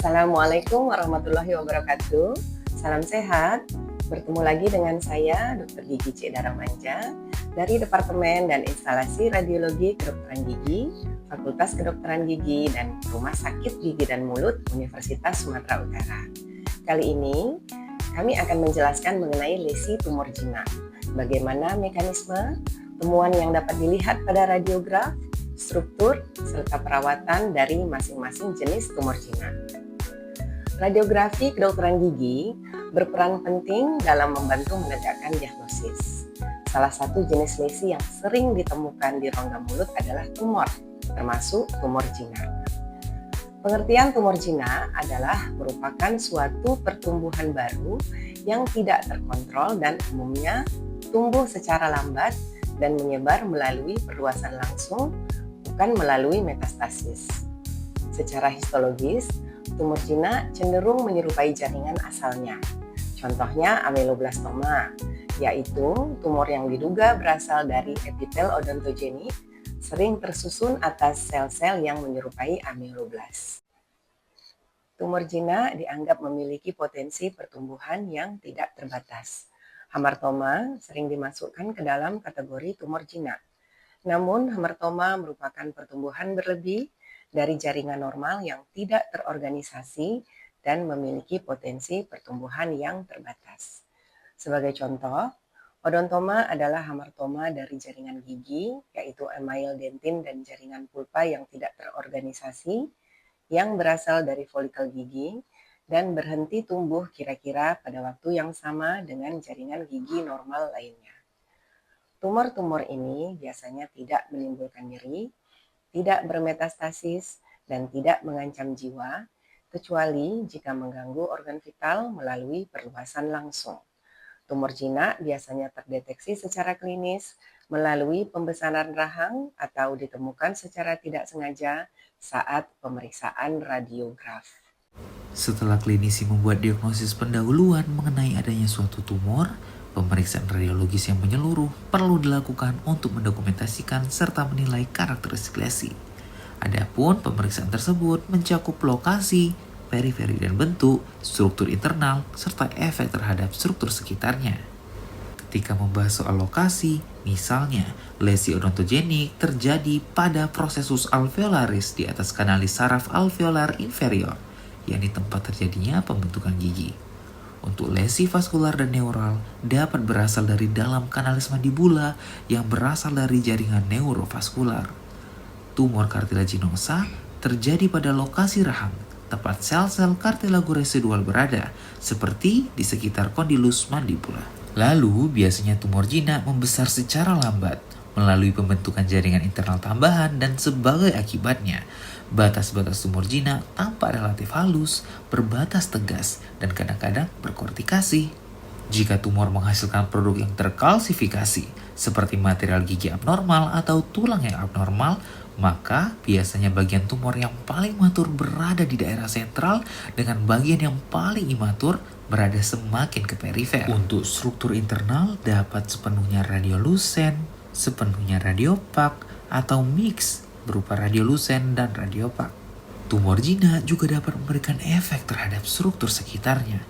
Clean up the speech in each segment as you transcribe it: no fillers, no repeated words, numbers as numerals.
Assalamualaikum warahmatullahi wabarakatuh. Salam sehat. Bertemu lagi dengan saya, Dr. Gigi C. Daramanja, dari Departemen dan Instalasi Radiologi Kedokteran Gigi, Fakultas Kedokteran Gigi, dan Rumah Sakit Gigi dan Mulut Universitas Sumatera Utara. Kali ini, kami akan menjelaskan mengenai lesi tumor jinak. Bagaimana mekanisme, temuan yang dapat dilihat pada radiograf, struktur, serta perawatan dari masing-masing jenis tumor jinak. Radiografi kedokteran gigi berperan penting dalam membantu menegakkan diagnosis. Salah satu jenis lesi yang sering ditemukan di rongga mulut adalah tumor, termasuk tumor jinak. Pengertian tumor jinak adalah merupakan suatu pertumbuhan baru yang tidak terkontrol dan umumnya tumbuh secara lambat dan menyebar melalui perluasan langsung, bukan melalui metastasis. Secara histologis, tumor jinak cenderung menyerupai jaringan asalnya. Contohnya ameloblastoma, yaitu tumor yang diduga berasal dari epitel odontogenik, sering tersusun atas sel-sel yang menyerupai ameloblast. Tumor jinak dianggap memiliki potensi pertumbuhan yang tidak terbatas. Hamartoma sering dimasukkan ke dalam kategori tumor jinak. Namun, hamartoma merupakan pertumbuhan berlebih dari jaringan normal yang tidak terorganisasi dan memiliki potensi pertumbuhan yang terbatas. Sebagai contoh, odontoma adalah hamartoma dari jaringan gigi, yaitu email dentin dan jaringan pulpa yang tidak terorganisasi, yang berasal dari folikel gigi dan berhenti tumbuh kira-kira pada waktu yang sama dengan jaringan gigi normal lainnya. Tumor-tumor ini biasanya tidak menimbulkan nyeri, tidak bermetastasis, dan tidak mengancam jiwa, kecuali jika mengganggu organ vital melalui perluasan langsung. Tumor jinak biasanya terdeteksi secara klinis melalui pembesaran rahang atau ditemukan secara tidak sengaja saat pemeriksaan radiograf. Setelah klinisi membuat diagnosis pendahuluan mengenai adanya suatu tumor, pemeriksaan radiologis yang menyeluruh perlu dilakukan untuk mendokumentasikan serta menilai karakteristik lesi. Adapun pemeriksaan tersebut mencakup lokasi, periferi dan bentuk, struktur internal, serta efek terhadap struktur sekitarnya. Ketika membahas soal lokasi, misalnya lesi odontogenik terjadi pada prosesus alveolaris di atas kanalis saraf alveolar inferior, yakni tempat terjadinya pembentukan gigi. Untuk lesi vaskular dan neural dapat berasal dari dalam kanalis mandibula yang berasal dari jaringan neurovaskular. Tumor kartilaginosa terjadi pada lokasi rahang, tempat sel-sel kartilago residual berada, seperti di sekitar kondilus mandibula. Lalu, biasanya tumor jinak membesar secara lambat, melalui pembentukan jaringan internal tambahan dan sebagai akibatnya, batas-batas tumor jinak tampak relatif halus, berbatas tegas, dan kadang-kadang berkortikasi. Jika tumor menghasilkan produk yang terkalsifikasi, seperti material gigi abnormal atau tulang yang abnormal, maka biasanya bagian tumor yang paling matur berada di daerah sentral dengan bagian yang paling imatur berada semakin ke perifer. Untuk struktur internal dapat sepenuhnya radiolusen, sepenuhnya radiopak, atau mix berupa radiolusen dan radiopak. Tumor jinak juga dapat memberikan efek terhadap struktur sekitarnya.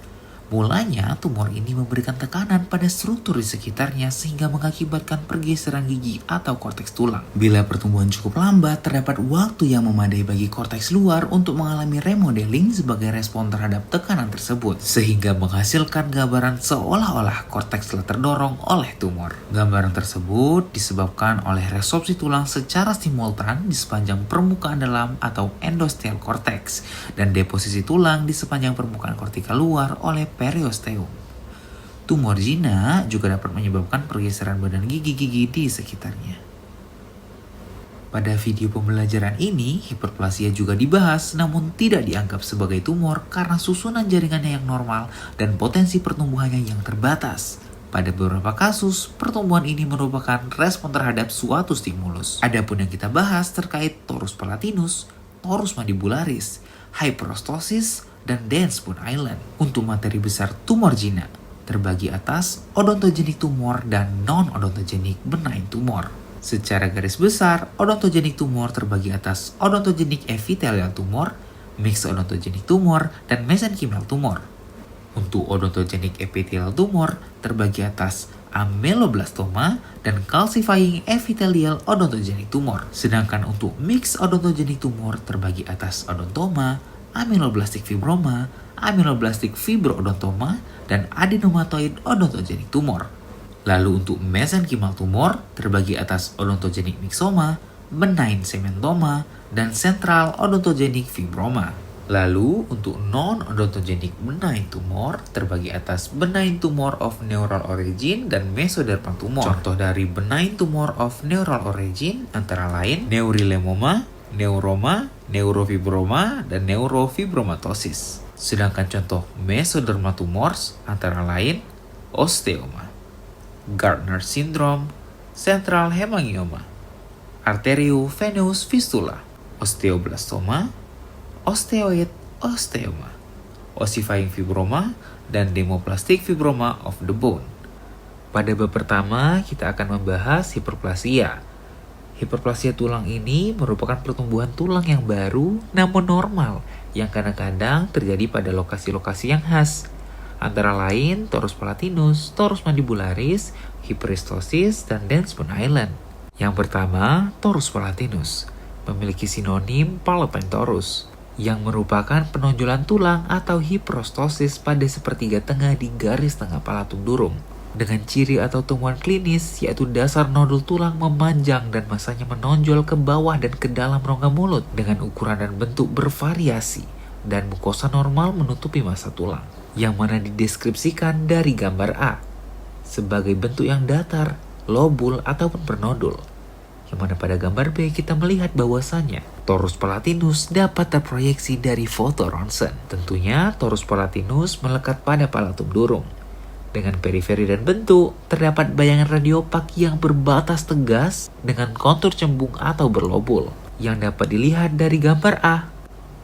Mulanya, tumor ini memberikan tekanan pada struktur di sekitarnya sehingga mengakibatkan pergeseran gigi atau korteks tulang. Bila pertumbuhan cukup lambat, terdapat waktu yang memadai bagi korteks luar untuk mengalami remodeling sebagai respon terhadap tekanan tersebut, sehingga menghasilkan gambaran seolah-olah korteks telah terdorong oleh tumor. Gambaran tersebut disebabkan oleh resorpsi tulang secara simultan di sepanjang permukaan dalam atau endosteal korteks dan deposisi tulang di sepanjang permukaan kortikal luar oleh periosteum. Tumor jinak juga dapat menyebabkan pergeseran badan gigi-gigi di sekitarnya. Pada video pembelajaran ini, hiperplasia juga dibahas namun tidak dianggap sebagai tumor karena susunan jaringannya yang normal dan potensi pertumbuhannya yang terbatas. Pada beberapa kasus, pertumbuhan ini merupakan respon terhadap suatu stimulus. Adapun yang kita bahas terkait torus palatinus, torus mandibularis, hyperostosis, dan dense bone island. Untuk materi besar tumor jinak, terbagi atas odontogenik tumor dan non-odontogenik benign tumor. Secara garis besar, odontogenik tumor terbagi atas odontogenik epithelial tumor, mixed odontogenic tumor, dan mesenchymal tumor. Untuk odontogenic epithelial tumor terbagi atas ameloblastoma dan calcifying epithelial odontogenic tumor. Sedangkan untuk mixed odontogenic tumor terbagi atas odontoma, ameloblastic fibroma, ameloblastic fibroodontoma, dan adenomatoid odontogenic tumor. Lalu untuk mesenchymal tumor terbagi atas odontogenic myxoma, benign cementoma, dan central odontogenic fibroma. Lalu untuk non-odontogenic benign tumor terbagi atas benign tumor of neural origin dan mesodermal tumor. Contoh dari benign tumor of neural origin antara lain neurilemoma, neuroma, neurofibroma, dan neurofibromatosis. Sedangkan contoh mesodermal tumors antara lain osteoma, Gardner syndrome, central hemangioma, arteriovenous fistula, osteoblastoma, osteoid osteoma, ossifying fibroma, dan demoplastic fibroma of the bone. Pada bab pertama, kita akan membahas hiperplasia. Hiperplasia tulang ini merupakan pertumbuhan tulang yang baru namun normal yang kadang-kadang terjadi pada lokasi-lokasi yang khas. Antara lain torus palatinus, torus mandibularis, hyperostosis, dan Densmond Island. Yang pertama, torus palatinus memiliki sinonim palopentorus, yang merupakan penonjolan tulang atau hiperostosis pada sepertiga tengah di garis tengah palatum durum, dengan ciri atau temuan klinis yaitu dasar nodul tulang memanjang dan masanya menonjol ke bawah dan ke dalam rongga mulut dengan ukuran dan bentuk bervariasi, dan mukosa normal menutupi massa tulang, yang mana dideskripsikan dari gambar A sebagai bentuk yang datar, lobul, ataupun bernodul. Yang mana pada gambar B kita melihat bahwasannya torus palatinus dapat terproyeksi dari foto ronsen. Tentunya torus palatinus melekat pada palatum durum. Dengan periferi dan bentuk, terdapat bayangan radiopak yang berbatas tegas dengan kontur cembung atau berlobul yang dapat dilihat dari gambar A,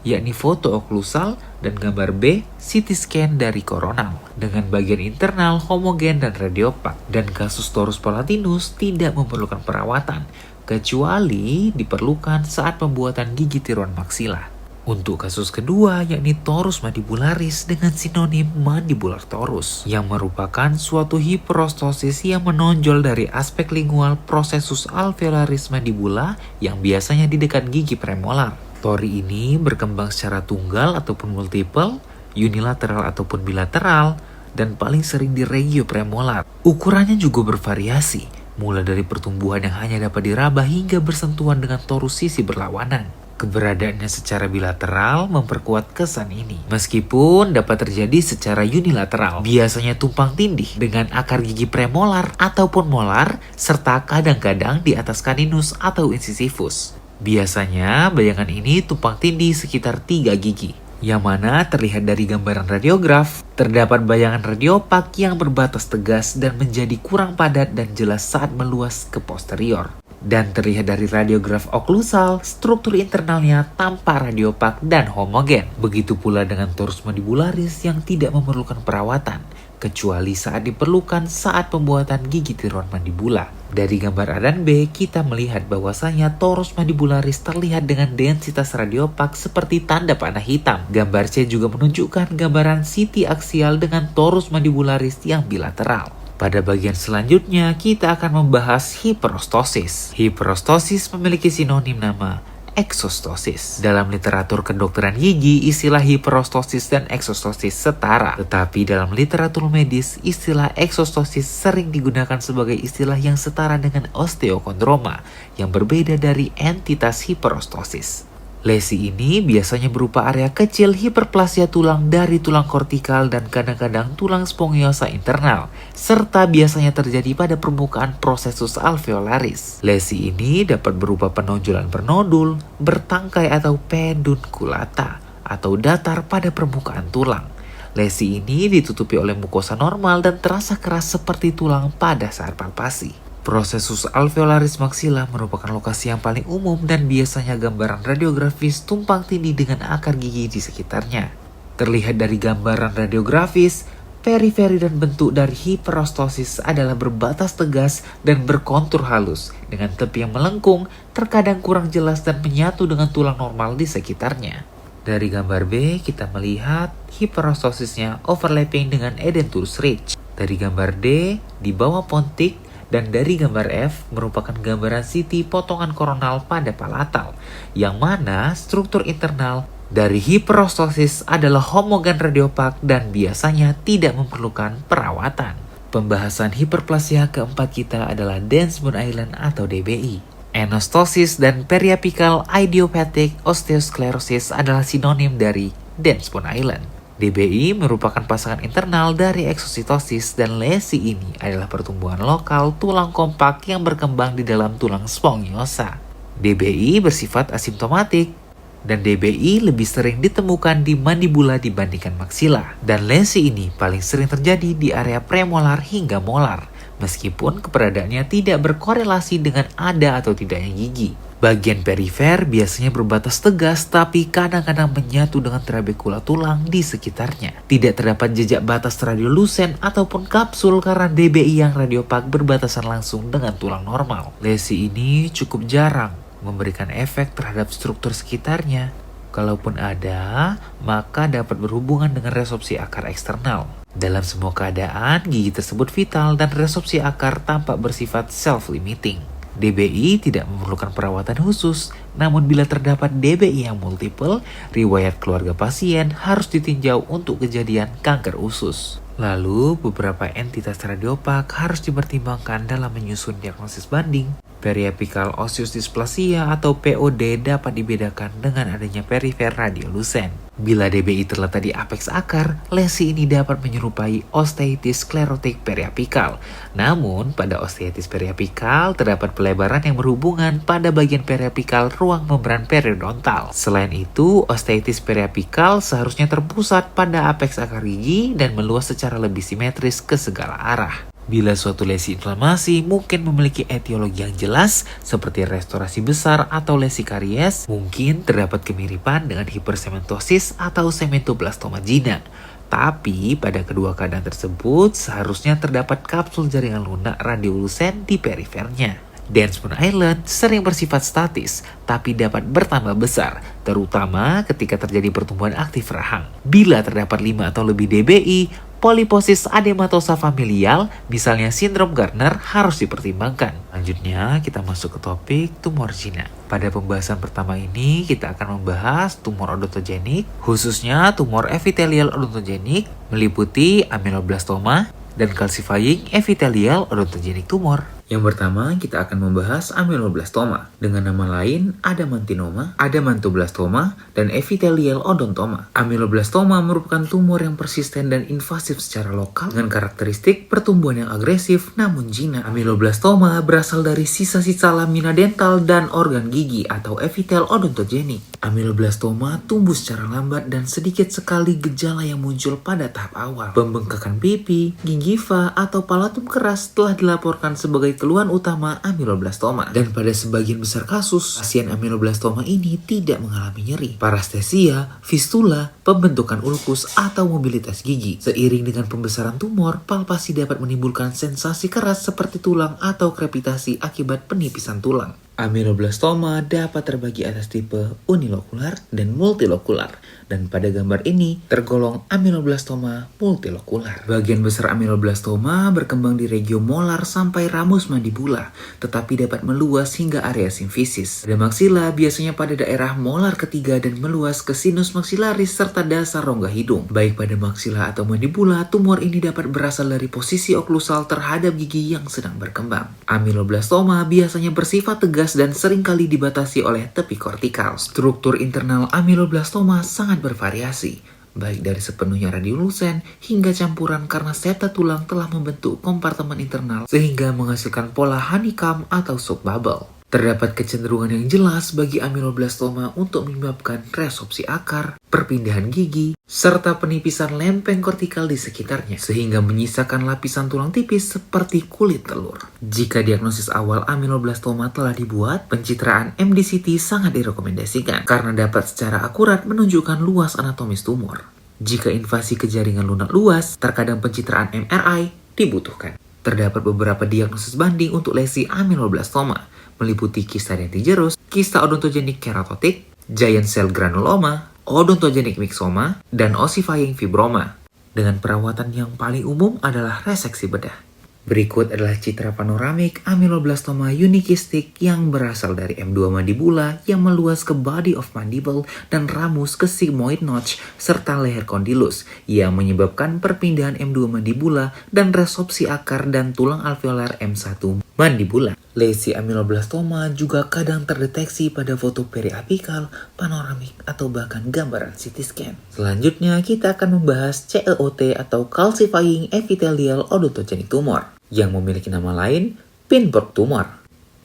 yakni foto oklusal, dan gambar B, CT scan dari koronal, dengan bagian internal homogen dan radiopak. Dan kasus torus palatinus tidak memerlukan perawatan, kecuali diperlukan saat pembuatan gigi tiruan maksila. Untuk kasus kedua, yakni torus mandibularis dengan sinonim mandibular torus, yang merupakan suatu hiperostosis yang menonjol dari aspek lingual processus alveolaris mandibula yang biasanya di dekat gigi premolar. Tori ini berkembang secara tunggal ataupun multiple, unilateral ataupun bilateral, dan paling sering di regio premolar. Ukurannya juga bervariasi, mulai dari pertumbuhan yang hanya dapat diraba hingga bersentuhan dengan torus sisi berlawanan. Keberadaannya secara bilateral memperkuat kesan ini, meskipun dapat terjadi secara unilateral, biasanya tumpang tindih dengan akar gigi premolar ataupun molar, serta kadang-kadang di atas caninus atau incisivus. Biasanya bayangan ini tumpang tindih sekitar 3 gigi, yang mana terlihat dari gambaran radiograf. Terdapat bayangan radiopak yang berbatas tegas dan menjadi kurang padat dan jelas saat meluas ke posterior. Dan terlihat dari radiograf oklusal, struktur internalnya tampak radiopak dan homogen. Begitu pula dengan torus mandibularis yang tidak memerlukan perawatan, kecuali saat diperlukan saat pembuatan gigi tiruan mandibula. Dari gambar A dan B, kita melihat bahwasanya torus mandibularis terlihat dengan densitas radiopak seperti tanda panah hitam. Gambar C juga menunjukkan gambaran CT aksial dengan torus mandibularis yang bilateral. Pada bagian selanjutnya, kita akan membahas hiperostosis. Hiperostosis memiliki sinonim nama eksostosis. Dalam literatur kedokteran gigi, istilah hiperostosis dan eksostosis setara. Tetapi dalam literatur medis, istilah eksostosis sering digunakan sebagai istilah yang setara dengan osteokondroma, yang berbeda dari entitas hiperostosis. Lesi ini biasanya berupa area kecil hiperplasia tulang dari tulang kortikal dan kadang-kadang tulang spongiosa internal, serta biasanya terjadi pada permukaan processus alveolaris. Lesi ini dapat berupa penonjolan bernodul, bertangkai atau pedunculata, atau datar pada permukaan tulang. Lesi ini ditutupi oleh mukosa normal dan terasa keras seperti tulang pada saat palpasi. Processus alveolaris maxilla merupakan lokasi yang paling umum dan biasanya gambaran radiografis tumpang tindih dengan akar gigi di sekitarnya. Terlihat dari gambaran radiografis, periferi dan bentuk dari hiperostosis adalah berbatas tegas dan berkontur halus, dengan tepi yang melengkung, terkadang kurang jelas dan menyatu dengan tulang normal di sekitarnya. Dari gambar B, kita melihat hiperostosisnya overlapping dengan edentulous ridge. Dari gambar D, di bawah pontik, dan dari gambar F merupakan gambaran CT potongan koronal pada palatal, yang mana struktur internal dari hiperostosis adalah homogen radiopak dan biasanya tidak memerlukan perawatan. Pembahasan hiperplasia keempat kita adalah Densmond Island atau DBI. Enostosis dan periapical idiopathic osteosclerosis adalah sinonim dari Densmond Island. DBI merupakan pasangan internal dari eksositosis dan lesi ini adalah pertumbuhan lokal tulang kompak yang berkembang di dalam tulang spongiosa. DBI bersifat asimptomatik dan DBI lebih sering ditemukan di mandibula dibandingkan maksila. Dan lesi ini paling sering terjadi di area premolar hingga molar, meskipun keberadaannya tidak berkorelasi dengan ada atau tidaknya gigi. Bagian perifer biasanya berbatas tegas tapi kadang-kadang menyatu dengan trabekula tulang di sekitarnya. Tidak terdapat jejak batas radiolucen ataupun kapsul karena DBI yang radiopak berbatasan langsung dengan tulang normal. Lesi ini cukup jarang memberikan efek terhadap struktur sekitarnya. Kalaupun ada, maka dapat berhubungan dengan resorpsi akar eksternal. Dalam semua keadaan, gigi tersebut vital dan resorpsi akar tampak bersifat self-limiting. DBI tidak memerlukan perawatan khusus, namun bila terdapat DBI yang multiple, riwayat keluarga pasien harus ditinjau untuk kejadian kanker usus. Lalu, beberapa entitas radiopak harus dipertimbangkan dalam menyusun diagnosis banding. Periapical osseous dysplasia atau POD dapat dibedakan dengan adanya perifer radiolucen. Bila DBI terletak di apeks akar, lesi ini dapat menyerupai osteitis sklerotik periapikal. Namun, pada osteitis periapikal terdapat pelebaran yang berhubungan pada bagian periapikal ruang membran periodontal. Selain itu, osteitis periapikal seharusnya terpusat pada apeks akar gigi dan meluas secara lebih simetris ke segala arah. Bila suatu lesi inflamasi mungkin memiliki etiologi yang jelas seperti restorasi besar atau lesi karies, mungkin terdapat kemiripan dengan hipersementosis atau sementoblastoma jina. Tapi pada kedua keadaan tersebut seharusnya terdapat kapsul jaringan lunak radiolucen di perifernya. Densmond Island sering bersifat statis, tapi dapat bertambah besar, terutama ketika terjadi pertumbuhan aktif rahang. Bila terdapat 5 atau lebih DBI, poliposis adematosa familial, misalnya sindrom Gardner, harus dipertimbangkan. Selanjutnya, kita masuk ke topik tumor jina. Pada pembahasan pertama ini, kita akan membahas tumor odontogenik, khususnya tumor epithelial odontogenik, meliputi ameloblastoma dan calcifying epithelial odontogenik tumor. Yang pertama, kita akan membahas ameloblastoma, dengan nama lain adamantinoma, adamantoblastoma, dan epithelial odontoma. Ameloblastoma merupakan tumor yang persisten dan invasif secara lokal dengan karakteristik pertumbuhan yang agresif namun jina. Ameloblastoma berasal dari sisa-sisa lamina dental dan organ gigi atau epithel odontogenik. Ameloblastoma tumbuh secara lambat dan sedikit sekali gejala yang muncul pada tahap awal. Pembengkakan pipi, gingiva, atau palatum keras telah dilaporkan sebagai keluhan utama ameloblastoma. Dan pada sebagian besar kasus, pasien ameloblastoma ini tidak mengalami nyeri, parestesia, fistula, pembentukan ulkus, atau mobilitas gigi. Seiring dengan pembesaran tumor, palpasi dapat menimbulkan sensasi keras seperti tulang atau krepitasi akibat penipisan tulang. Ameloblastoma dapat terbagi atas tipe unilokular dan multilokular, dan pada gambar ini tergolong ameloblastoma multilokular. Bagian besar ameloblastoma berkembang di regio molar sampai ramus mandibula, tetapi dapat meluas hingga area simfisis. Pada maksila biasanya pada daerah molar ketiga dan meluas ke sinus maksilaris serta dasar rongga hidung. Baik pada maksila atau mandibula, tumor ini dapat berasal dari posisi oklusal terhadap gigi yang sedang berkembang. Ameloblastoma biasanya bersifat tegas dan seringkali dibatasi oleh tepi kortikal. Struktur internal ameloblastoma sangat bervariasi, baik dari sepenuhnya radiolucen hingga campuran karena septa tulang telah membentuk kompartemen internal sehingga menghasilkan pola honeycomb atau subbubble. Terdapat kecenderungan yang jelas bagi ameloblastoma untuk menyebabkan resorpsi akar, perpindahan gigi, serta penipisan lempeng kortikal di sekitarnya, sehingga menyisakan lapisan tulang tipis seperti kulit telur. Jika diagnosis awal ameloblastoma telah dibuat, pencitraan MDCT sangat direkomendasikan karena dapat secara akurat menunjukkan luas anatomis tumor. Jika invasi ke jaringan lunak luas, terkadang pencitraan MRI dibutuhkan. Terdapat beberapa diagnosis banding untuk lesi ameloblastoma, meliputi kista dentigerus, kista odontogenik keratotik, giant cell granuloma, odontogenic myxoma, dan ossifying fibroma. Dengan perawatan yang paling umum adalah reseksi bedah. Berikut adalah citra panoramik ameloblastoma unikistik yang berasal dari M2 mandibula yang meluas ke body of mandible dan ramus ke sigmoid notch serta leher kondilus yang menyebabkan perpindahan M2 mandibula dan resorpsi akar dan tulang alveolar M1 mandibula. Lesi ameloblastoma juga kadang terdeteksi pada foto periapikal, panoramik, atau bahkan gambaran CT scan. Selanjutnya kita akan membahas CEOT atau calcifying epithelial odontogenic tumor yang memiliki nama lain Pinburg tumor.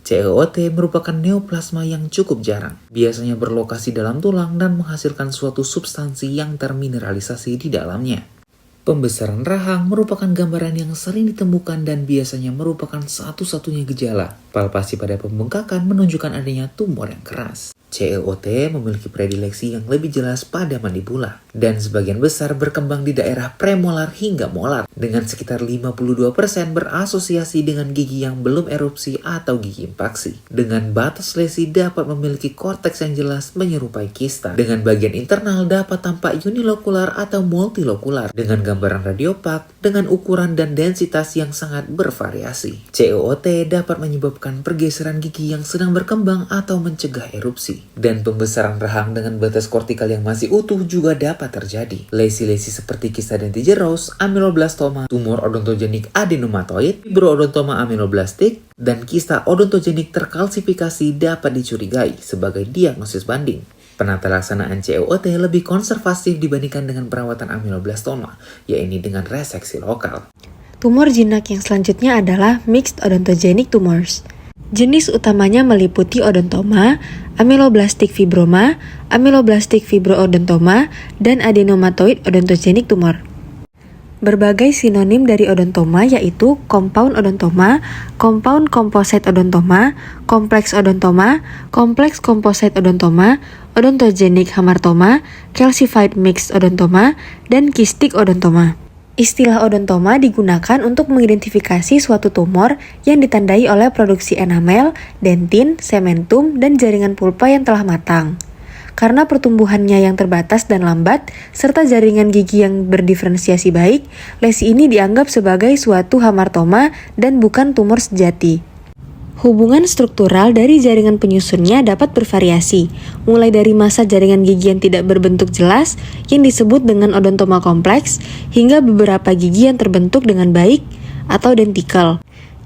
CEOT merupakan neoplasma yang cukup jarang, biasanya berlokasi dalam tulang dan menghasilkan suatu substansi yang termineralisasi di dalamnya. Pembesaran rahang merupakan gambaran yang sering ditemukan dan biasanya merupakan satu-satunya gejala. Palpasi pada pembengkakan menunjukkan adanya tumor yang keras. CEOT memiliki predileksi yang lebih jelas pada mandibula dan sebagian besar berkembang di daerah premolar hingga molar dengan sekitar 52% berasosiasi dengan gigi yang belum erupsi atau gigi impaksi. Dengan batas lesi dapat memiliki korteks yang jelas menyerupai kista. Dengan bagian internal dapat tampak unilokular atau multilokular dengan gambaran radiopak dengan ukuran dan densitas yang sangat bervariasi. CEOT dapat menyebabkan pergeseran gigi yang sedang berkembang atau mencegah erupsi. Dan pembesaran rahang dengan batas kortikal yang masih utuh juga dapat terjadi. Lesi-lesi seperti kista dentigerous, ameloblastoma, tumor odontogenik adenomatoid, fibroodontoma ameloblastik, dan kista odontogenik terkalsifikasi dapat dicurigai sebagai diagnosis banding. Penata laksanaan CEOT lebih konservatif dibandingkan dengan perawatan ameloblastoma, yaitu dengan reseksi lokal. Tumor jinak yang selanjutnya adalah mixed odontogenic tumors. Jenis utamanya meliputi odontoma, ameloblastik fibroma, ameloblastik fibroodontoma, dan adenomatoid odontogenic tumor. Berbagai sinonim dari odontoma yaitu compound odontoma, compound composite odontoma, kompleks odontoma, kompleks composite odontoma, odontogenic hamartoma, calcified mixed odontoma, dan kystic odontoma. Istilah odontoma digunakan untuk mengidentifikasi suatu tumor yang ditandai oleh produksi enamel, dentin, sementum, dan jaringan pulpa yang telah matang. Karena pertumbuhannya yang terbatas dan lambat, serta jaringan gigi yang berdiferensiasi baik, lesi ini dianggap sebagai suatu hamartoma dan bukan tumor sejati. Hubungan struktural dari jaringan penyusunnya dapat bervariasi, mulai dari masa jaringan gigi yang tidak berbentuk jelas yang disebut dengan odontoma kompleks, hingga beberapa gigi yang terbentuk dengan baik atau dentikel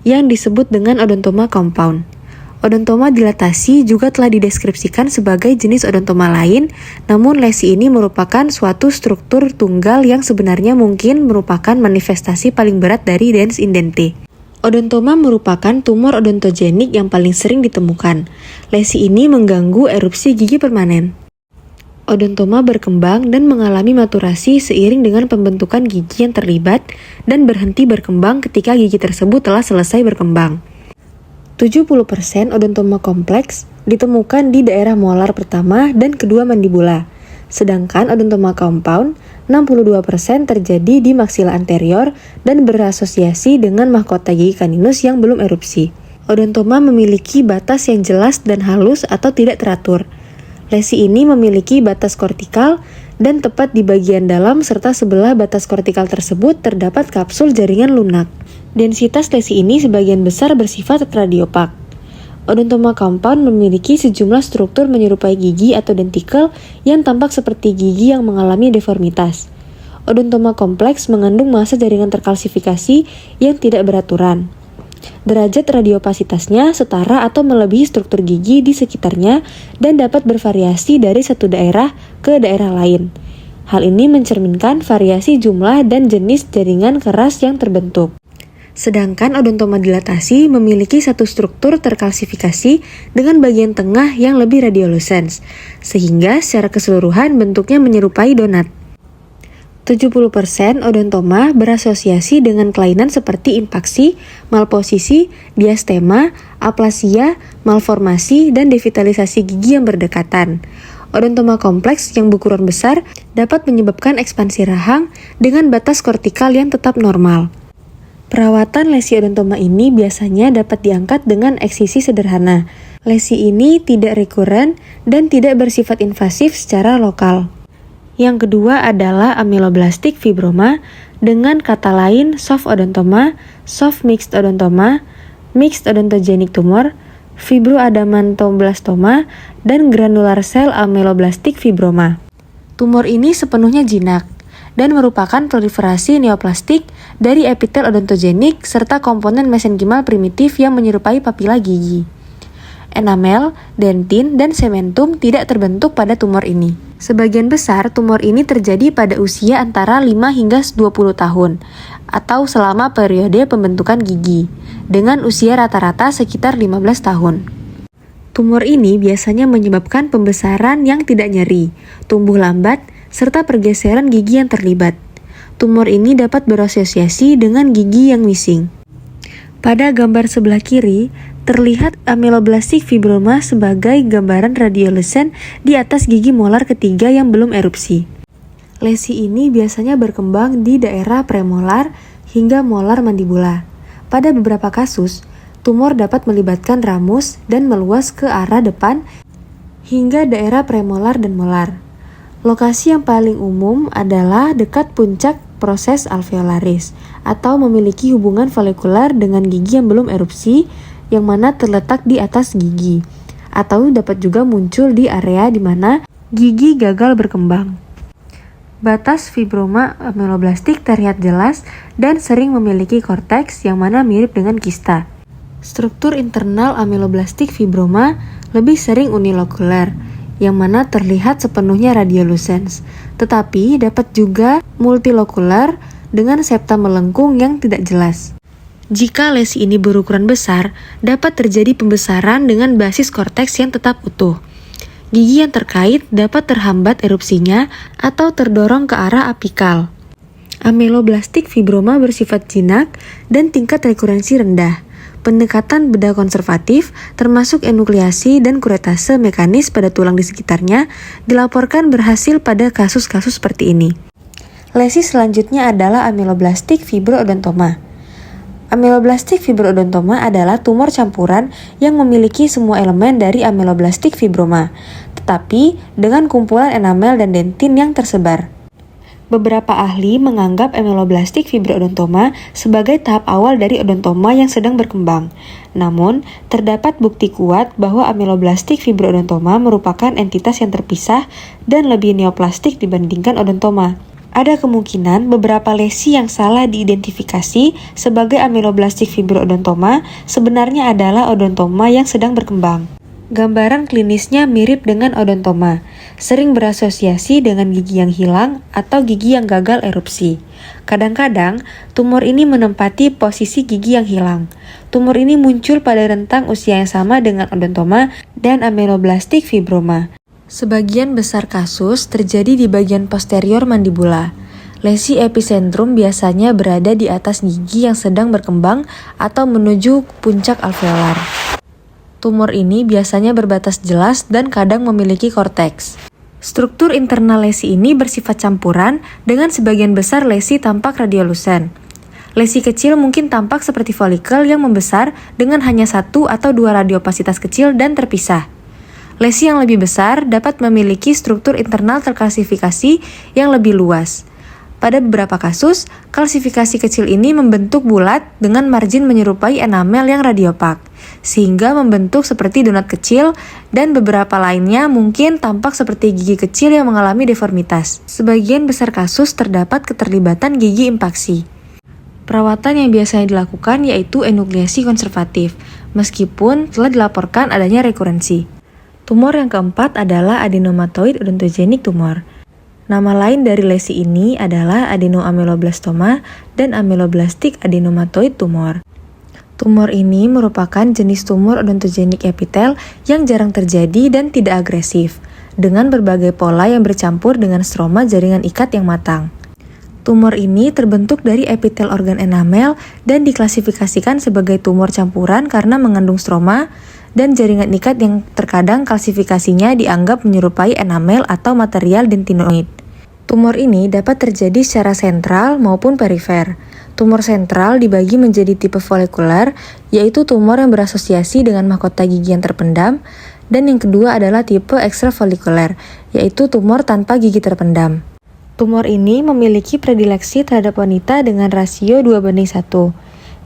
yang disebut dengan odontoma compound. Odontoma dilatasi juga telah dideskripsikan sebagai jenis odontoma lain, namun lesi ini merupakan suatu struktur tunggal yang sebenarnya mungkin merupakan manifestasi paling berat dari dens indente. Odontoma merupakan tumor odontogenik yang paling sering ditemukan. Lesi ini mengganggu erupsi gigi permanen. Odontoma berkembang dan mengalami maturasi seiring dengan pembentukan gigi yang terlibat dan berhenti berkembang ketika gigi tersebut telah selesai berkembang. 70% odontoma kompleks ditemukan di daerah molar pertama dan kedua mandibula. Sedangkan odontoma compound 62% terjadi di maksila anterior dan berasosiasi dengan mahkota gigi kaninus yang belum erupsi. Odontoma memiliki batas yang jelas dan halus atau tidak teratur. Lesi ini memiliki batas kortikal dan tepat di bagian dalam serta sebelah batas kortikal tersebut terdapat kapsul jaringan lunak. Densitas lesi ini sebagian besar bersifat radiopak. Odontoma compound memiliki sejumlah struktur menyerupai gigi atau dentikel yang tampak seperti gigi yang mengalami deformitas. Odontoma kompleks mengandung massa jaringan terkalsifikasi yang tidak beraturan. Derajat radiopasitasnya setara atau melebihi struktur gigi di sekitarnya dan dapat bervariasi dari satu daerah ke daerah lain. Hal ini mencerminkan variasi jumlah dan jenis jaringan keras yang terbentuk. Sedangkan odontoma dilatasi memiliki satu struktur terkalsifikasi dengan bagian tengah yang lebih radiolucens, sehingga secara keseluruhan bentuknya menyerupai donat. 70% odontoma berasosiasi dengan kelainan seperti impaksi, malposisi, diastema, aplasia, malformasi, dan devitalisasi gigi yang berdekatan. Odontoma kompleks yang berukuran besar dapat menyebabkan ekspansi rahang dengan batas kortikal yang tetap normal. Perawatan lesi odontoma ini biasanya dapat diangkat dengan eksisi sederhana. Lesi ini tidak rekuren dan tidak bersifat invasif secara lokal. Yang kedua adalah ameloblastик fibroma, dengan kata lain soft odontoma, soft mixed odontoma, mixed odontogenic tumor, fibroadamantoblastoma, dan granular cell ameloblastик fibroma. Tumor ini sepenuhnya jinak dan merupakan proliferasi neoplastik dari epitel odontogenik serta komponen mesenkimal primitif yang menyerupai papila gigi. Enamel, dentin, dan sementum tidak terbentuk pada tumor ini. Sebagian besar tumor ini terjadi pada usia antara 5 hingga 20 tahun atau selama periode pembentukan gigi, dengan usia rata-rata sekitar 15 tahun. Tumor ini biasanya menyebabkan pembesaran yang tidak nyeri, tumbuh lambat, serta pergeseran gigi yang terlibat. Tumor ini dapat berasosiasi dengan gigi yang missing. Pada gambar sebelah kiri, terlihat ameloblastик fibroma sebagai gambaran radiolucent di atas gigi molar ketiga yang belum erupsi. Lesi ini biasanya berkembang di daerah premolar hingga molar mandibula. Pada beberapa kasus, tumor dapat melibatkan ramus dan meluas ke arah depan hingga daerah premolar dan molar. Lokasi yang paling umum adalah dekat puncak proses alveolaris atau memiliki hubungan folikular dengan gigi yang belum erupsi yang mana terletak di atas gigi, atau dapat juga muncul di area di mana gigi gagal berkembang. Batas fibroma ameloblastik terlihat jelas dan sering memiliki korteks yang mana mirip dengan kista. Struktur internal ameloblastik fibroma lebih sering unilokuler, yang mana terlihat sepenuhnya radiolucens, tetapi dapat juga multilokuler dengan septa melengkung yang tidak jelas. Jika lesi ini berukuran besar, dapat terjadi pembesaran dengan basis korteks yang tetap utuh. Gigi yang terkait dapat terhambat erupsinya atau terdorong ke arah apikal. Ameloblastik fibroma bersifat jinak dan tingkat rekurensi rendah. Pendekatan bedah konservatif, termasuk enukleasi dan kuretase mekanis pada tulang di sekitarnya, dilaporkan berhasil pada kasus-kasus seperti ini. Lesi selanjutnya adalah ameloblastik fibroodontoma. Ameloblastik fibroodontoma adalah tumor campuran yang memiliki semua elemen dari ameloblastik fibroma, tetapi dengan kumpulan enamel dan dentin yang tersebar. Beberapa ahli menganggap ameloblastik fibroodontoma sebagai tahap awal dari odontoma yang sedang berkembang. Namun, terdapat bukti kuat bahwa ameloblastik fibroodontoma merupakan entitas yang terpisah dan lebih neoplastik dibandingkan odontoma. Ada kemungkinan beberapa lesi yang salah diidentifikasi sebagai ameloblastik fibroodontoma sebenarnya adalah odontoma yang sedang berkembang. Gambaran klinisnya mirip dengan odontoma, sering berasosiasi dengan gigi yang hilang atau gigi yang gagal erupsi. Kadang-kadang, tumor ini menempati posisi gigi yang hilang. Tumor ini muncul pada rentang usia yang sama dengan odontoma dan ameloblastik fibroma. Sebagian besar kasus terjadi di bagian posterior mandibula. Lesi epicentrum biasanya berada di atas gigi yang sedang berkembang atau menuju puncak alveolar. Tumor ini biasanya berbatas jelas dan kadang memiliki korteks. Struktur internal lesi ini bersifat campuran dengan sebagian besar lesi tampak radiolucent. Lesi kecil mungkin tampak seperti folikel yang membesar dengan hanya 1 atau 2 radiopasitas kecil dan terpisah. Lesi yang lebih besar dapat memiliki struktur internal terklasifikasi yang lebih luas. Pada beberapa kasus, kalsifikasi kecil ini membentuk bulat dengan margin menyerupai enamel yang radiopak, sehingga membentuk seperti donat kecil, dan beberapa lainnya mungkin tampak seperti gigi kecil yang mengalami deformitas. Sebagian besar kasus terdapat keterlibatan gigi impaksi. Perawatan yang biasanya dilakukan yaitu enukleasi konservatif, meskipun telah dilaporkan adanya rekurensi. Tumor yang keempat adalah adenomatoid odontogenic tumor. Nama lain dari lesi ini adalah adenoameloblastoma dan ameloblastik adenomatoid tumor. Tumor ini merupakan jenis tumor odontogenik epitel yang jarang terjadi dan tidak agresif, dengan berbagai pola yang bercampur dengan stroma jaringan ikat yang matang. Tumor ini terbentuk dari epitel organ enamel dan diklasifikasikan sebagai tumor campuran karena mengandung stroma dan jaringan ikat yang terkadang klasifikasinya dianggap menyerupai enamel atau material dentinoid. Tumor ini dapat terjadi secara sentral maupun perifer. Tumor sentral dibagi menjadi tipe folikular, yaitu tumor yang berasosiasi dengan mahkota gigi yang terpendam, dan yang kedua adalah tipe ekstrafolikuler, yaitu tumor tanpa gigi terpendam. Tumor ini memiliki predileksi terhadap wanita dengan rasio 2:1.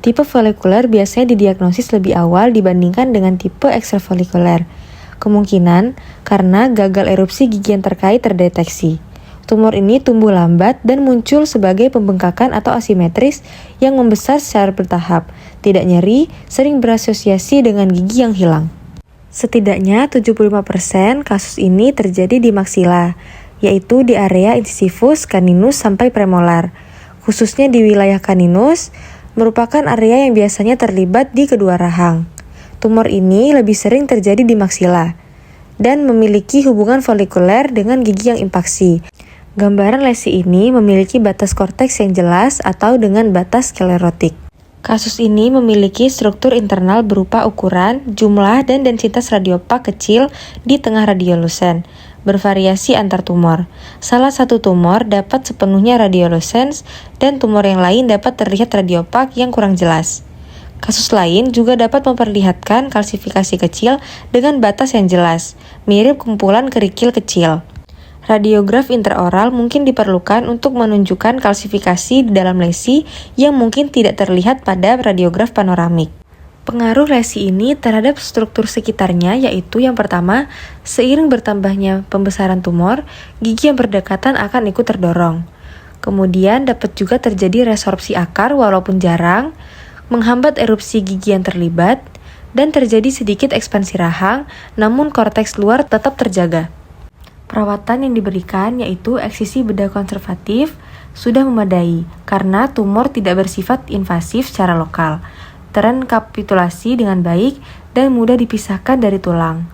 Tipe folikuler biasanya didiagnosis lebih awal dibandingkan dengan tipe ekstrafolikuler. Kemungkinan karena gagal erupsi gigi yang terkait terdeteksi. Tumor ini tumbuh lambat dan muncul sebagai pembengkakan atau asimetris yang membesar secara bertahap, tidak nyeri, sering berasosiasi dengan gigi yang hilang. Setidaknya 75% kasus ini terjadi di maksila, yaitu di area incisivus, caninus, sampai premolar. Khususnya di wilayah caninus, merupakan area yang biasanya terlibat di kedua rahang. Tumor ini lebih sering terjadi di maksila dan memiliki hubungan folikuler dengan gigi yang impaksi. Gambaran lesi ini memiliki batas korteks yang jelas atau dengan batas sklerotik. Kasus ini memiliki struktur internal berupa ukuran, jumlah, dan densitas radiopak kecil di tengah radiolusen, bervariasi antar tumor. Salah satu tumor dapat sepenuhnya radiolucens dan tumor yang lain dapat terlihat radiopak yang kurang jelas. Kasus lain juga dapat memperlihatkan kalsifikasi kecil dengan batas yang jelas, mirip kumpulan kerikil kecil. Radiograf intraoral mungkin diperlukan untuk menunjukkan kalsifikasi di dalam lesi yang mungkin tidak terlihat pada radiograf panoramik. Pengaruh lesi ini terhadap struktur sekitarnya yaitu yang pertama, seiring bertambahnya pembesaran tumor, gigi yang berdekatan akan ikut terdorong. Kemudian dapat juga terjadi resorpsi akar walaupun jarang, menghambat erupsi gigi yang terlibat, dan terjadi sedikit ekspansi rahang, namun korteks luar tetap terjaga. Perawatan yang diberikan yaitu eksisi bedah konservatif sudah memadai karena tumor tidak bersifat invasif secara lokal, terenkapitulasi dengan baik, dan mudah dipisahkan dari tulang.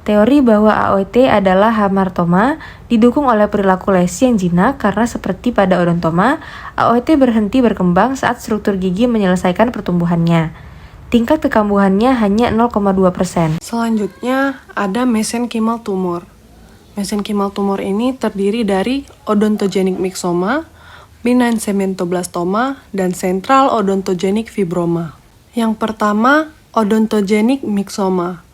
Teori bahwa AOT adalah hamartoma didukung oleh perilaku lesi yang jinak karena seperti pada odontoma, AOT berhenti berkembang saat struktur gigi menyelesaikan pertumbuhannya. Tingkat kekambuhannya hanya 0,2%. Selanjutnya ada mesenchymal tumor. Mesenchymal tumor ini terdiri dari odontogenic myxoma, benign cementoblastoma, dan central odontogenic fibroma. Yang pertama, odontogenic myxoma.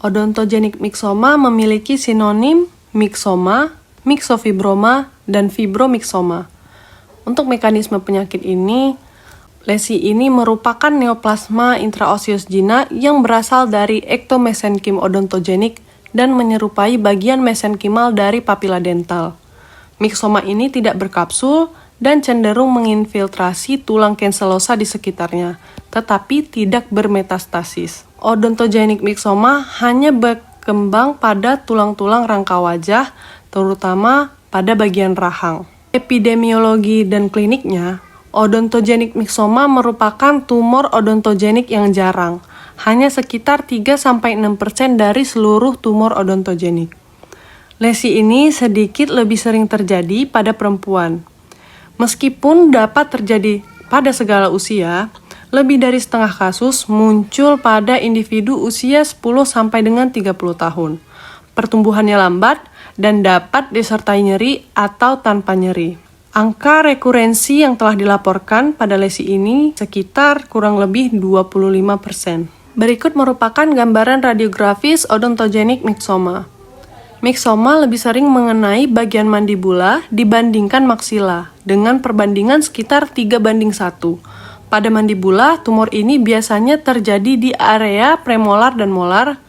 Odontogenic myxoma memiliki sinonim myxoma, myxofibroma, dan fibromyxoma. Untuk mekanisme penyakit ini, lesi ini merupakan neoplasma intraosius gina yang berasal dari ectomesenchyme odontogenik dan menyerupai bagian mesenchymal dari papila dental. Myxoma ini tidak berkapsul dan cenderung menginfiltrasi tulang cancellosa di sekitarnya, tetapi tidak bermetastasis. Odontogenic myxoma hanya berkembang pada tulang-tulang rangka wajah, terutama pada bagian rahang. Epidemiologi dan kliniknya, odontogenic myxoma merupakan tumor odontogenik yang jarang, hanya sekitar 3-6% dari seluruh tumor odontogenik. Lesi ini sedikit lebih sering terjadi pada perempuan. Meskipun dapat terjadi pada segala usia, lebih dari setengah kasus muncul pada individu usia 10 sampai dengan 30 tahun. Pertumbuhannya lambat dan dapat disertai nyeri atau tanpa nyeri. Angka rekurensi yang telah dilaporkan pada lesi ini sekitar kurang lebih 25%. Berikut merupakan gambaran radiografis odontogenic myxoma. Myxoma lebih sering mengenai bagian mandibula dibandingkan maksila, dengan perbandingan sekitar 3:1. Pada mandibula, tumor ini biasanya terjadi di area premolar dan molar,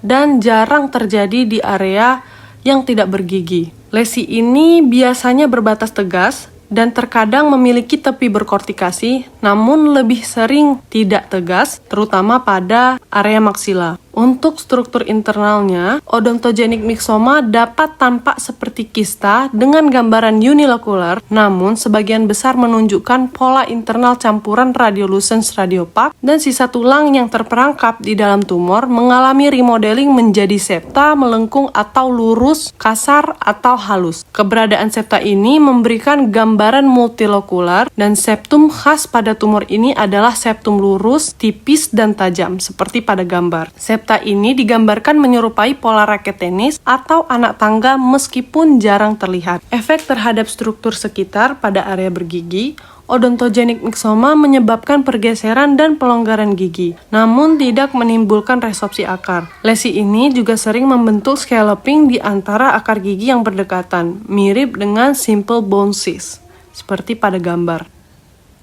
dan jarang terjadi di area yang tidak bergigi. Lesi ini biasanya berbatas tegas dan terkadang memiliki tepi berkortikasi, namun lebih sering tidak tegas, terutama pada area maksila. Untuk struktur internalnya, odontogenic myxoma dapat tampak seperti kista dengan gambaran unilokular, namun sebagian besar menunjukkan pola internal campuran radiolucens radiopak, dan sisa tulang yang terperangkap di dalam tumor mengalami remodeling menjadi septa, melengkung atau lurus, kasar atau halus. Keberadaan septa ini memberikan gambaran multilokular, dan septum khas pada tumor ini adalah septum lurus, tipis, dan tajam, seperti pada gambar. Septa ini digambarkan menyerupai pola raket tenis atau anak tangga meskipun jarang terlihat. Efek terhadap struktur sekitar pada area bergigi, odontogenic myxoma menyebabkan pergeseran dan pelonggaran gigi, namun tidak menimbulkan resorpsi akar. Lesi ini juga sering membentuk scalloping di antara akar gigi yang berdekatan, mirip dengan simple bone cyst, seperti pada gambar.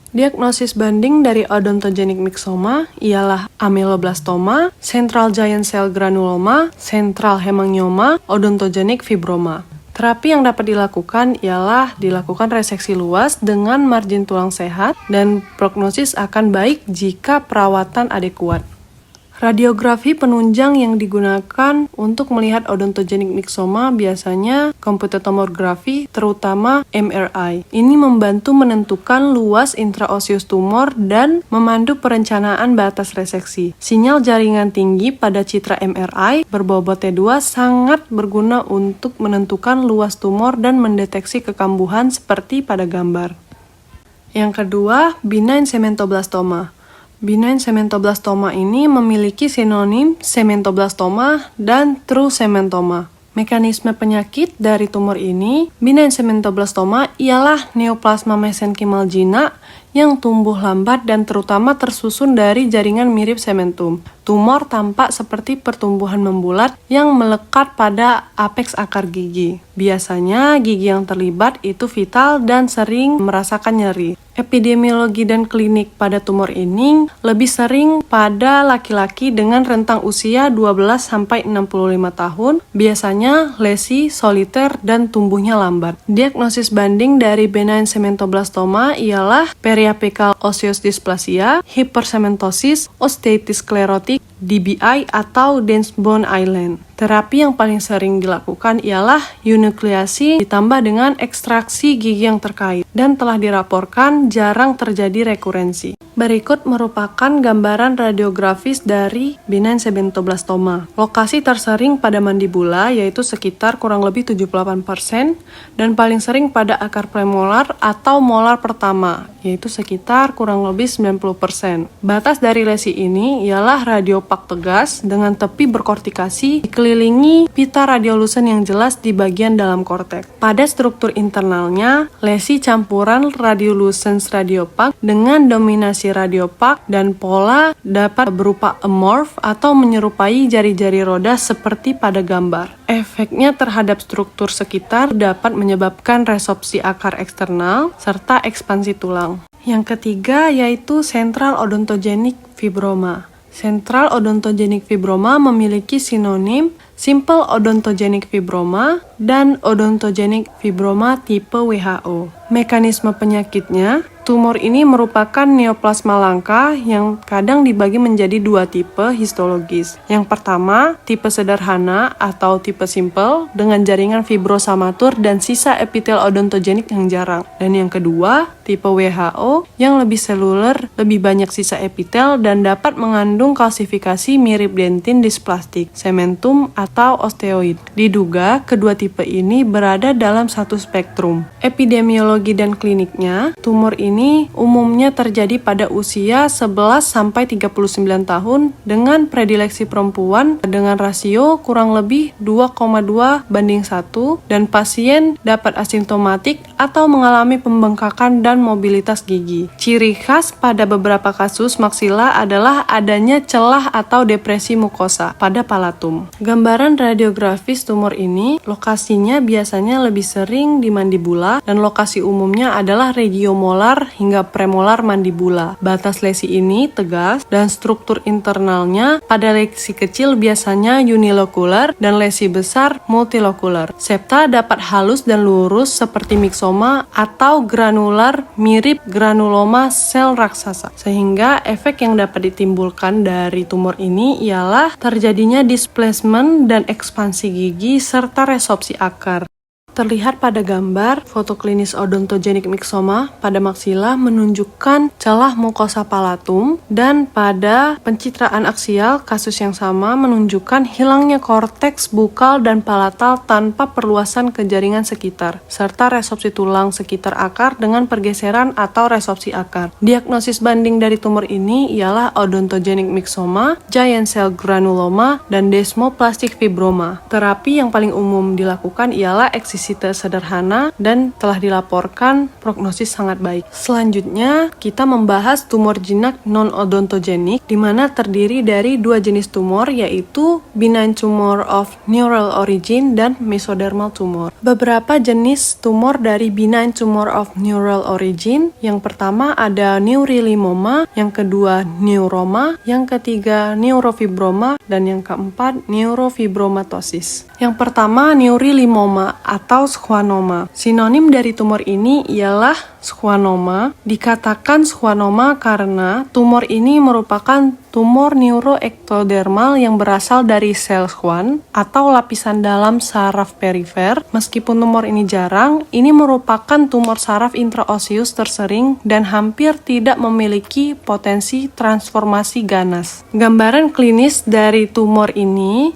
Diagnosis banding dari odontogenic myxoma ialah ameloblastoma, central giant cell granuloma, central hemangioma, odontogenic fibroma. Terapi yang dapat dilakukan ialah dilakukan reseksi luas dengan margin tulang sehat dan prognosis akan baik jika perawatan adekuat. Radiografi penunjang yang digunakan untuk melihat odontogenic myxoma biasanya computed tomography, terutama MRI. Ini membantu menentukan luas intraosius tumor dan memandu perencanaan batas reseksi. Sinyal jaringan tinggi pada citra MRI berbobot T2 sangat berguna untuk menentukan luas tumor dan mendeteksi kekambuhan seperti pada gambar. Yang kedua, benign cementoblastoma. Benign cementoblastoma ini memiliki sinonim cementoblastoma dan true cementoma. Mekanisme penyakit dari tumor ini, benign cementoblastoma ialah neoplasma mesenchymal jinak yang tumbuh lambat dan terutama tersusun dari jaringan mirip cementum. Tumor tampak seperti pertumbuhan membulat yang melekat pada apeks akar gigi. Biasanya gigi yang terlibat itu vital dan sering merasakan nyeri. Epidemiologi dan klinik pada tumor ini lebih sering pada laki-laki dengan rentang usia 12-65 tahun, biasanya lesi, soliter, dan tumbuhnya lambat. Diagnosis banding dari benign cementoblastoma ialah periapical osseous dysplasia, hypercementosis, osteitis sklerotik, DBI atau dense bone island. Terapi yang paling sering dilakukan ialah eunukleasi ditambah dengan ekstraksi gigi yang terkait dan telah dilaporkan jarang terjadi rekurensi. Berikut merupakan gambaran radiografis dari benign cementoblastoma. Lokasi tersering pada mandibula yaitu sekitar kurang lebih 78% dan paling sering pada akar premolar atau molar pertama yaitu sekitar kurang lebih 90%. Batas dari lesi ini ialah radiopak tegas dengan tepi berkortikasi dikelilingi pita radiolucen yang jelas di bagian dalam korteks. Pada struktur internalnya, lesi campuran radiolucens radiopak dengan dominasi radiopak dan pola dapat berupa amorph atau menyerupai jari-jari roda seperti pada gambar. Efeknya terhadap struktur sekitar dapat menyebabkan resorpsi akar eksternal serta ekspansi tulang. Yang ketiga yaitu central odontogenic fibroma. Central odontogenic fibroma memiliki sinonim simple odontogenic fibroma dan odontogenic fibroma tipe WHO. Mekanisme penyakitnya, tumor ini merupakan neoplasma langka yang kadang dibagi menjadi dua tipe histologis. Yang pertama, tipe sederhana atau tipe simple dengan jaringan fibrosamatur dan sisa epitel odontogenik yang jarang. Dan yang kedua, tipe WHO yang lebih seluler, lebih banyak sisa epitel dan dapat mengandung kalsifikasi mirip dentin dysplastik, cementum atau osteoid. Diduga kedua tipe ini berada dalam satu spektrum. Epidemiologi dan kliniknya, tumor ini umumnya terjadi pada usia 11-39 tahun dengan predileksi perempuan dengan rasio kurang lebih 2,2:1 dan pasien dapat asimptomatik atau mengalami pembengkakan dan mobilitas gigi. Ciri khas pada beberapa kasus maksila adalah adanya celah atau depresi mukosa pada palatum. Gambaran radiografis tumor ini, lokasinya biasanya lebih sering di mandibula dan lokasi umumnya adalah regiomolar hingga premolar mandibula. Batas lesi ini tegas dan struktur internalnya pada lesi kecil biasanya unilokular dan lesi besar multilokular. Septa dapat halus dan lurus seperti myxoma atau granular mirip granuloma sel raksasa. Sehingga efek yang dapat ditimbulkan dari tumor ini ialah terjadinya displacement dan ekspansi gigi serta resorpsi akar. Terlihat pada gambar, foto klinis odontogenic myxoma pada maksila menunjukkan celah mukosa palatum dan pada pencitraan aksial kasus yang sama menunjukkan hilangnya korteks bukal dan palatal tanpa perluasan ke jaringan sekitar, serta resorpsi tulang sekitar akar dengan pergeseran atau resorpsi akar. Diagnosis banding dari tumor ini ialah odontogenic myxoma, giant cell granuloma, dan desmoplastic fibroma. Terapi yang paling umum dilakukan ialah eksisi kondisi sederhana dan telah dilaporkan prognosis sangat baik. Selanjutnya, kita membahas tumor jinak non-odontogenik, di mana terdiri dari dua jenis tumor, yaitu benign tumor of neural origin dan mesodermal tumor. Beberapa jenis tumor dari benign tumor of neural origin, yang pertama ada neurilemoma, yang kedua neuroma, yang ketiga neurofibroma, dan yang keempat neurofibromatosis. Yang pertama neurilemoma atau schwannoma. Sinonim dari tumor ini ialah schwannoma. Dikatakan schwannoma karena tumor ini merupakan tumor neuroektodermal yang berasal dari sel schwann atau lapisan dalam saraf perifer. Meskipun tumor ini jarang, ini merupakan tumor saraf intraoseus tersering dan hampir tidak memiliki potensi transformasi ganas. Gambaran klinis dari tumor ini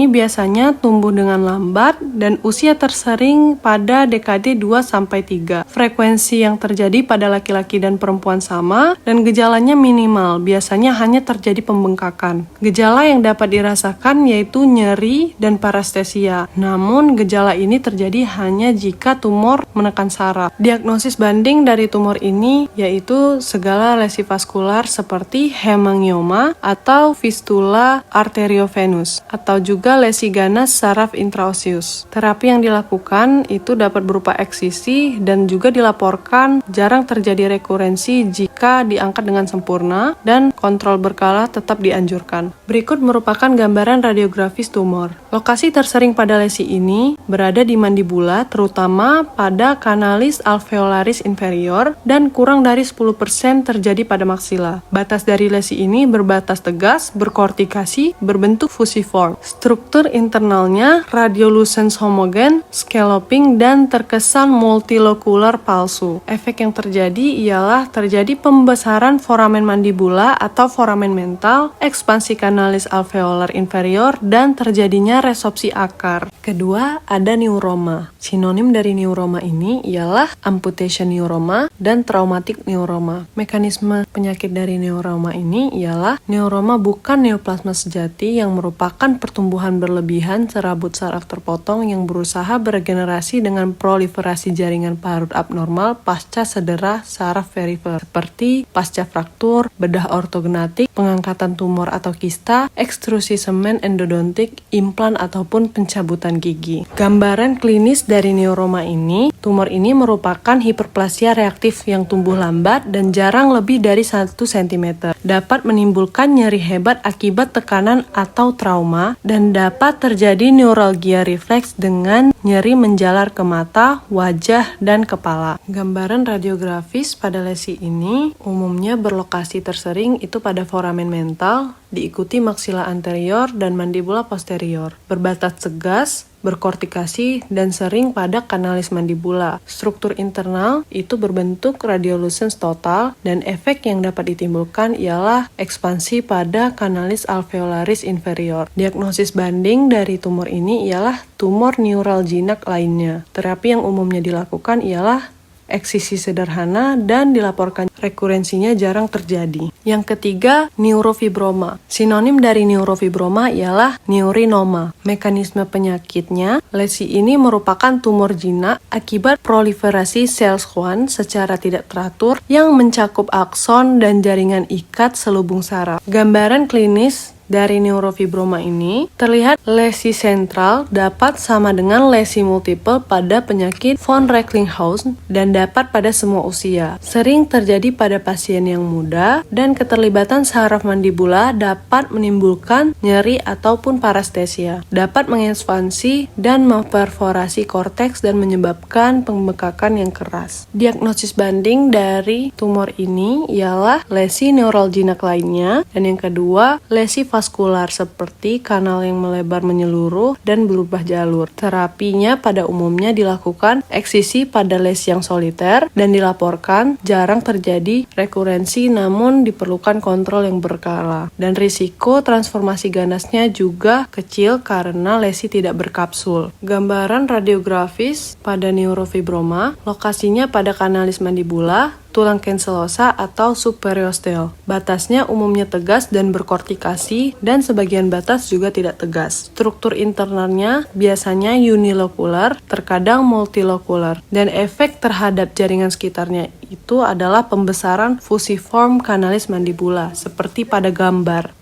biasanya tumbuh dengan lambat dan usia tersering pada dekade 2-3. Frekuensi yang terjadi pada laki-laki dan perempuan sama dan gejalanya minimal, biasanya hanya terjadi pembengkakan. Gejala yang dapat dirasakan yaitu nyeri dan parestesia. Namun gejala ini terjadi hanya jika tumor menekan saraf. Diagnosis banding dari tumor ini yaitu segala lesi vaskular seperti hemangioma atau fistula arteriovenus atau juga lesi ganas saraf intraoseus. Terapi yang dilakukan itu dapat berupa eksisi dan juga dilaporkan jarang terjadi rekurensi jika diangkat dengan sempurna dan kontrol berkala tetap dianjurkan. Berikut merupakan gambaran radiografis tumor. Lokasi tersering pada lesi ini berada di mandibula, terutama pada kanalis alveolaris inferior dan kurang dari 10% terjadi pada maksila. Batas dari lesi ini berbatas tegas, berkortikasi, berbentuk fusiform. Struktur internalnya radiolucens homogen, scalloping, dan terkesan multilokular palsu. Efek yang terjadi ialah terjadi pembesaran foramen mandibula atau foramen mental, ekspansi kanalis alveolar inferior, dan terjadinya resopsi akar. Kedua, ada neuroma. Sinonim dari neuroma ini ialah amputation neuroma dan traumatic neuroma. Mekanisme penyakit dari neuroma ini ialah neuroma bukan neoplasma sejati yang merupakan pertumbuhan berlebihan serabut saraf terpotong yang berusaha beregenerasi dengan proliferasi jaringan parut abnormal pasca cedera saraf perifer, seperti pasca fraktur, bedah ortognatik, pengangkatan tumor atau kista, ekstrusi semen endodontik, implan ataupun pencabutan gigi. Gambaran klinis dari neuroma ini, tumor ini merupakan hiperplasia reaktif yang tumbuh lambat dan jarang lebih dari 1 cm. Dapat menimbulkan nyeri hebat akibat tekanan atau trauma dan dapat terjadi neuralgia refleks dengan nyeri menjalar ke mata, wajah, dan kepala. Gambaran radiografis pada lesi ini umumnya berlokasi tersering itu pada foramen mental, diikuti maksila anterior dan mandibula posterior. Berbatas tegas, berkortikasi, dan sering pada kanalis mandibula. Struktur internal itu berbentuk radiolucens total dan efek yang dapat ditimbulkan ialah ekspansi pada kanalis alveolaris inferior. Diagnosis banding dari tumor ini ialah tumor neural jinak lainnya. Terapi yang umumnya dilakukan ialah eksisi sederhana dan dilaporkan rekurensinya jarang terjadi. Yang ketiga, neurofibroma. Sinonim dari neurofibroma ialah neurinoma. Mekanisme penyakitnya, lesi ini merupakan tumor jinak akibat proliferasi sel schwann secara tidak teratur yang mencakup akson dan jaringan ikat selubung saraf. Gambaran klinis dari neurofibroma ini terlihat lesi sentral dapat sama dengan lesi multiple pada penyakit von Recklinghausen dan dapat pada semua usia. Sering terjadi pada pasien yang muda dan keterlibatan saraf mandibula dapat menimbulkan nyeri ataupun parestesia. Dapat mengekspansi dan memperforasi korteks dan menyebabkan pembekakan yang keras. Diagnosis banding dari tumor ini ialah lesi neural jinak lainnya dan yang kedua lesi vaskular seperti kanal yang melebar menyeluruh dan berubah jalur. Terapinya pada umumnya dilakukan eksisi pada lesi yang soliter dan dilaporkan jarang terjadi rekurensi namun diperlukan kontrol yang berkala. Dan risiko transformasi ganasnya juga kecil karena lesi tidak berkapsul. Gambaran radiografis pada neurofibroma, lokasinya pada kanalis mandibula, tulang cancellosa atau subperiosteal. Batasnya umumnya tegas dan berkortikasi, dan sebagian batas juga tidak tegas. Struktur internalnya biasanya unilokular, terkadang multilokular, dan efek terhadap jaringan sekitarnya itu adalah pembesaran fusiform kanalis mandibula, seperti pada gambar.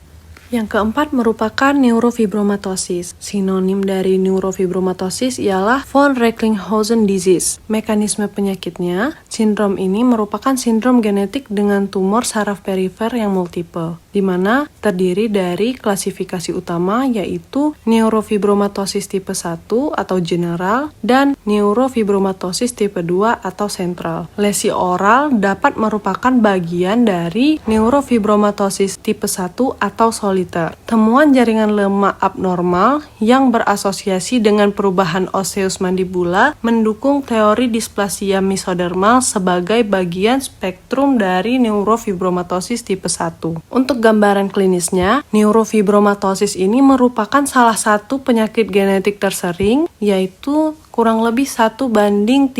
Yang keempat merupakan neurofibromatosis. Sinonim dari neurofibromatosis ialah von Recklinghausen disease. Mekanisme penyakitnya, sindrom ini merupakan sindrom genetik dengan tumor saraf perifer yang multiple, di mana terdiri dari klasifikasi utama yaitu neurofibromatosis tipe 1 atau general dan neurofibromatosis tipe 2 atau sentral. Lesi oral dapat merupakan bagian dari neurofibromatosis tipe 1 atau soliter. Temuan jaringan lemak abnormal yang berasosiasi dengan perubahan osteus mandibula mendukung teori displasia mesodermal sebagai bagian spektrum dari neurofibromatosis tipe 1. Untuk gambaran klinisnya, neurofibromatosis ini merupakan salah satu penyakit genetik tersering, yaitu kurang lebih 1:3000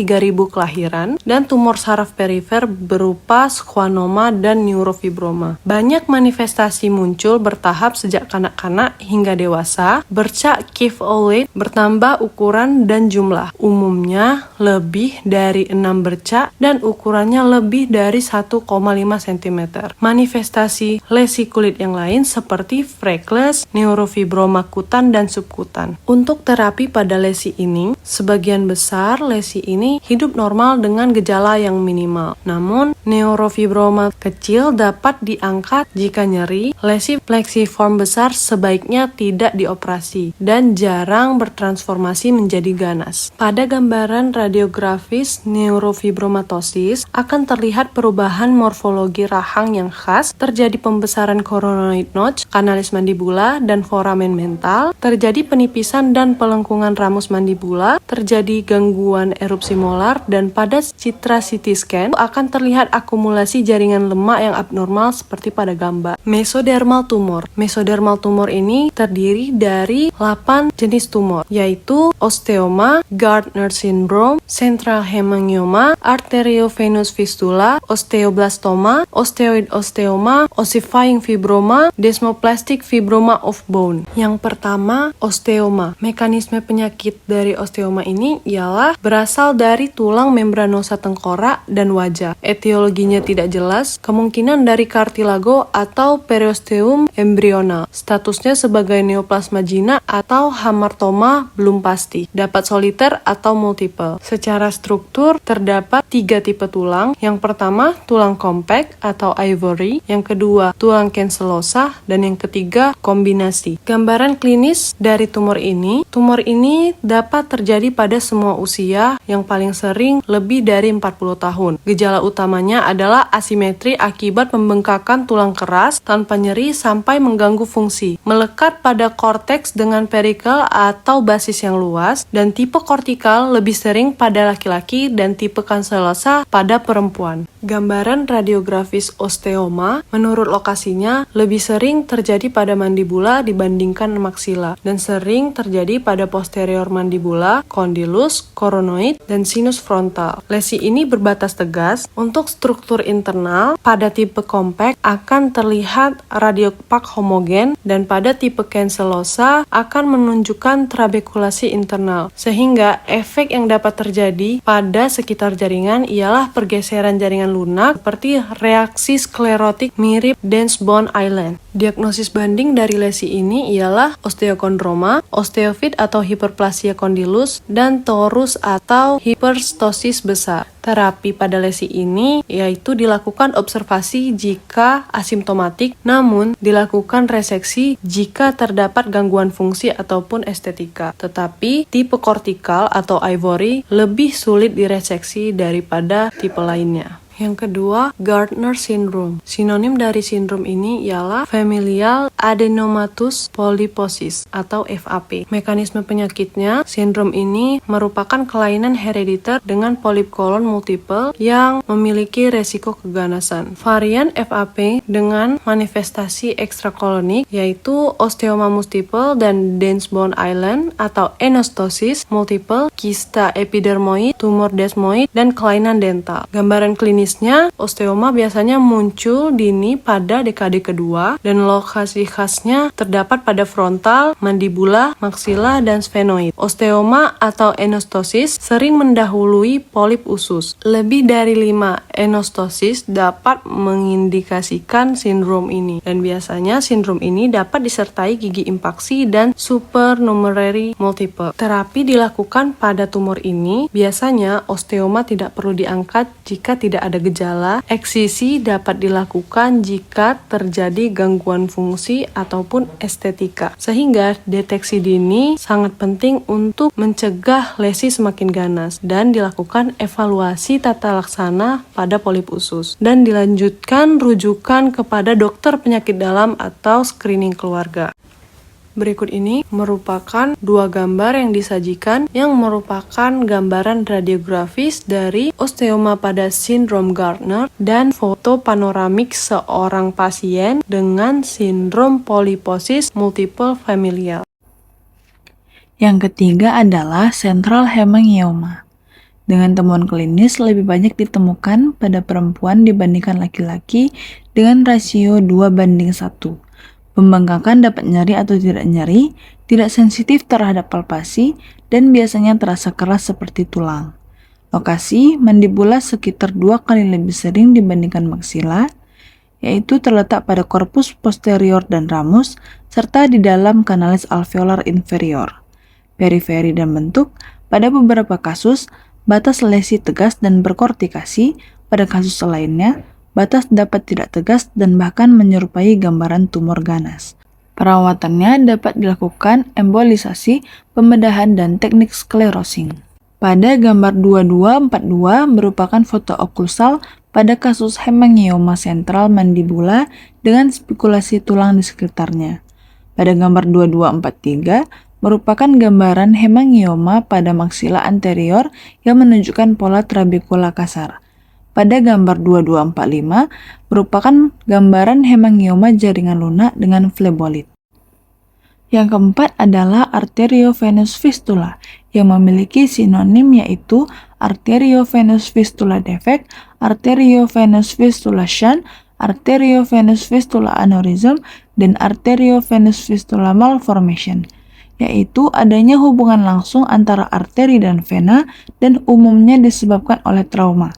kelahiran, dan tumor saraf perifer berupa schwannoma dan neurofibroma. Banyak manifestasi muncul bertahap sejak kanak-kanak hingga dewasa. Bercak Kiev-Olet bertambah ukuran dan jumlah. Umumnya lebih dari 6 bercak dan ukurannya lebih dari 1,5 cm. Manifestasi lesi kulit yang lain seperti freckles, neurofibroma kutan dan subkutan. Untuk terapi pada lesi ini, sebagian besar lesi ini hidup normal dengan gejala yang minimal. Namun, neurofibroma kecil dapat diangkat jika nyeri. Lesi plexiform besar sebaiknya tidak dioperasi dan jarang bertransformasi menjadi ganas. Pada gambaran radiografis neurofibromatosis akan terlihat perubahan morfologi rahang yang khas, terjadi pembesaran coronoid notch, kanalis mandibula, dan foramen mental, terjadi penipisan dan pelengkungan ramus mandibula, terjadi gangguan erupsi molar, dan pada citra CT scan akan terlihat akumulasi jaringan lemak yang abnormal seperti pada gambar. Mesodermal tumor. Mesodermal tumor ini terdiri dari 8 jenis tumor, yaitu osteoma, Gardner syndrome, central hemangioma, arteriovenous fistula, osteoblastoma, osteoid osteoma, ossifying fibroma, desmoplastic fibroma of bone. Yang pertama, osteoma. Mekanisme penyakit dari osteoma ini ialah berasal dari tulang membranosa tengkorak dan wajah. Etiologinya tidak jelas, kemungkinan dari cartilago atau periosteum embrional. Statusnya sebagai neoplasma jinak atau hamartoma belum pasti. Dapat soliter atau multiple. Secara struktur terdapat 3 tipe tulang. Yang pertama, tulang compact atau ivory. Yang kedua, tulang cancellosa. Dan yang ketiga, kombinasi. Gambaran klinis dari tumor ini dapat terjadi pada semua usia, yang paling sering lebih dari 40 tahun. Gejala utamanya adalah asimetri akibat pembengkakan tulang keras tanpa nyeri sampai mengganggu fungsi, melekat pada korteks dengan perikel atau basis yang luas, dan tipe kortikal lebih sering pada laki-laki dan tipe cancellosa pada perempuan. Gambaran radiografis osteoma menurut lokasinya lebih sering terjadi pada mandibula dibandingkan maksila, dan sering terjadi pada posterior mandibula, condylus, coronoid, dan sinus frontal. Lesi ini berbatas tegas. Untuk struktur internal, pada tipe compact akan terlihat radiopak homogen, dan pada tipe cancellosa akan menunjukkan trabekulasi internal, sehingga efek yang dapat terjadi pada sekitar jaringan ialah pergeseran jaringan lunak seperti reaksi sklerotik mirip dense bone island. Diagnosis banding dari lesi ini ialah osteokondroma, osteofit atau hiperplasia condylus, dan torus atau hiperstosis besar. Terapi pada lesi ini yaitu dilakukan observasi jika asimptomatik, namun dilakukan reseksi jika terdapat gangguan fungsi ataupun estetika. Tetapi tipe kortikal atau ivory lebih sulit direseksi daripada tipe lainnya. Yang kedua, Gardner syndrome. Sinonim dari sindrom ini ialah familial adenomatous polyposis atau FAP. Mekanisme penyakitnya, sindrom ini merupakan kelainan herediter dengan polip kolon multiple yang memiliki resiko keganasan. Varian FAP dengan manifestasi ekstrakolonik yaitu osteoma multiple dan dense bone island atau enostosis multiple, kista epidermoid, tumor desmoid, dan kelainan dental. Gambaran klinis klinisnya, osteoma biasanya muncul dini pada dekade kedua dan lokasi khasnya terdapat pada frontal, mandibula, maksila, dan sphenoid. Osteoma atau enostosis sering mendahului polip usus. Lebih dari 5 enostosis dapat mengindikasikan sindrom ini, dan biasanya sindrom ini dapat disertai gigi impaksi dan supernumerary multiple. Terapi dilakukan pada tumor ini. Biasanya osteoma tidak perlu diangkat jika tidak ada gejala. Eksisi dapat dilakukan jika terjadi gangguan fungsi ataupun estetika. Sehingga deteksi dini sangat penting untuk mencegah lesi semakin ganas dan dilakukan evaluasi tata laksana pada polip usus dan dilanjutkan rujukan kepada dokter penyakit dalam atau screening keluarga. Berikut ini merupakan 2 gambar yang disajikan yang merupakan gambaran radiografis dari osteoma pada sindrom Gardner dan foto panoramik seorang pasien dengan sindrom poliposis multiple familial. Yang ketiga adalah central hemangioma. Dengan temuan klinis lebih banyak ditemukan pada perempuan dibandingkan laki-laki dengan rasio 2:1. Membangkangkan dapat nyeri atau tidak nyeri, tidak sensitif terhadap palpasi, dan biasanya terasa keras seperti tulang. Lokasi mandibula sekitar 2 kali lebih sering dibandingkan maksila, yaitu terletak pada korpus posterior dan ramus, serta di dalam kanalis alveolar inferior. Periferi dan bentuk, pada beberapa kasus, batas lesi tegas dan berkortikasi, pada kasus lainnya, batas dapat tidak tegas dan bahkan menyerupai gambaran tumor ganas. Perawatannya dapat dilakukan embolisasi, pembedahan, dan teknik sclerosing. Pada gambar 2242 merupakan foto oklusal pada kasus hemangioma sentral mandibula dengan spekulasi tulang di sekitarnya. Pada gambar 2243 merupakan gambaran hemangioma pada maksila anterior yang menunjukkan pola trabekula kasar. Pada gambar 2245 merupakan gambaran hemangioma jaringan lunak dengan flebolit. Yang keempat adalah arteriovenous fistula yang memiliki sinonim yaitu arteriovenous fistula defect, arteriovenous fistula shunt, arteriovenous fistula aneurysm, dan arteriovenous fistula malformation, yaitu adanya hubungan langsung antara arteri dan vena dan umumnya disebabkan oleh trauma.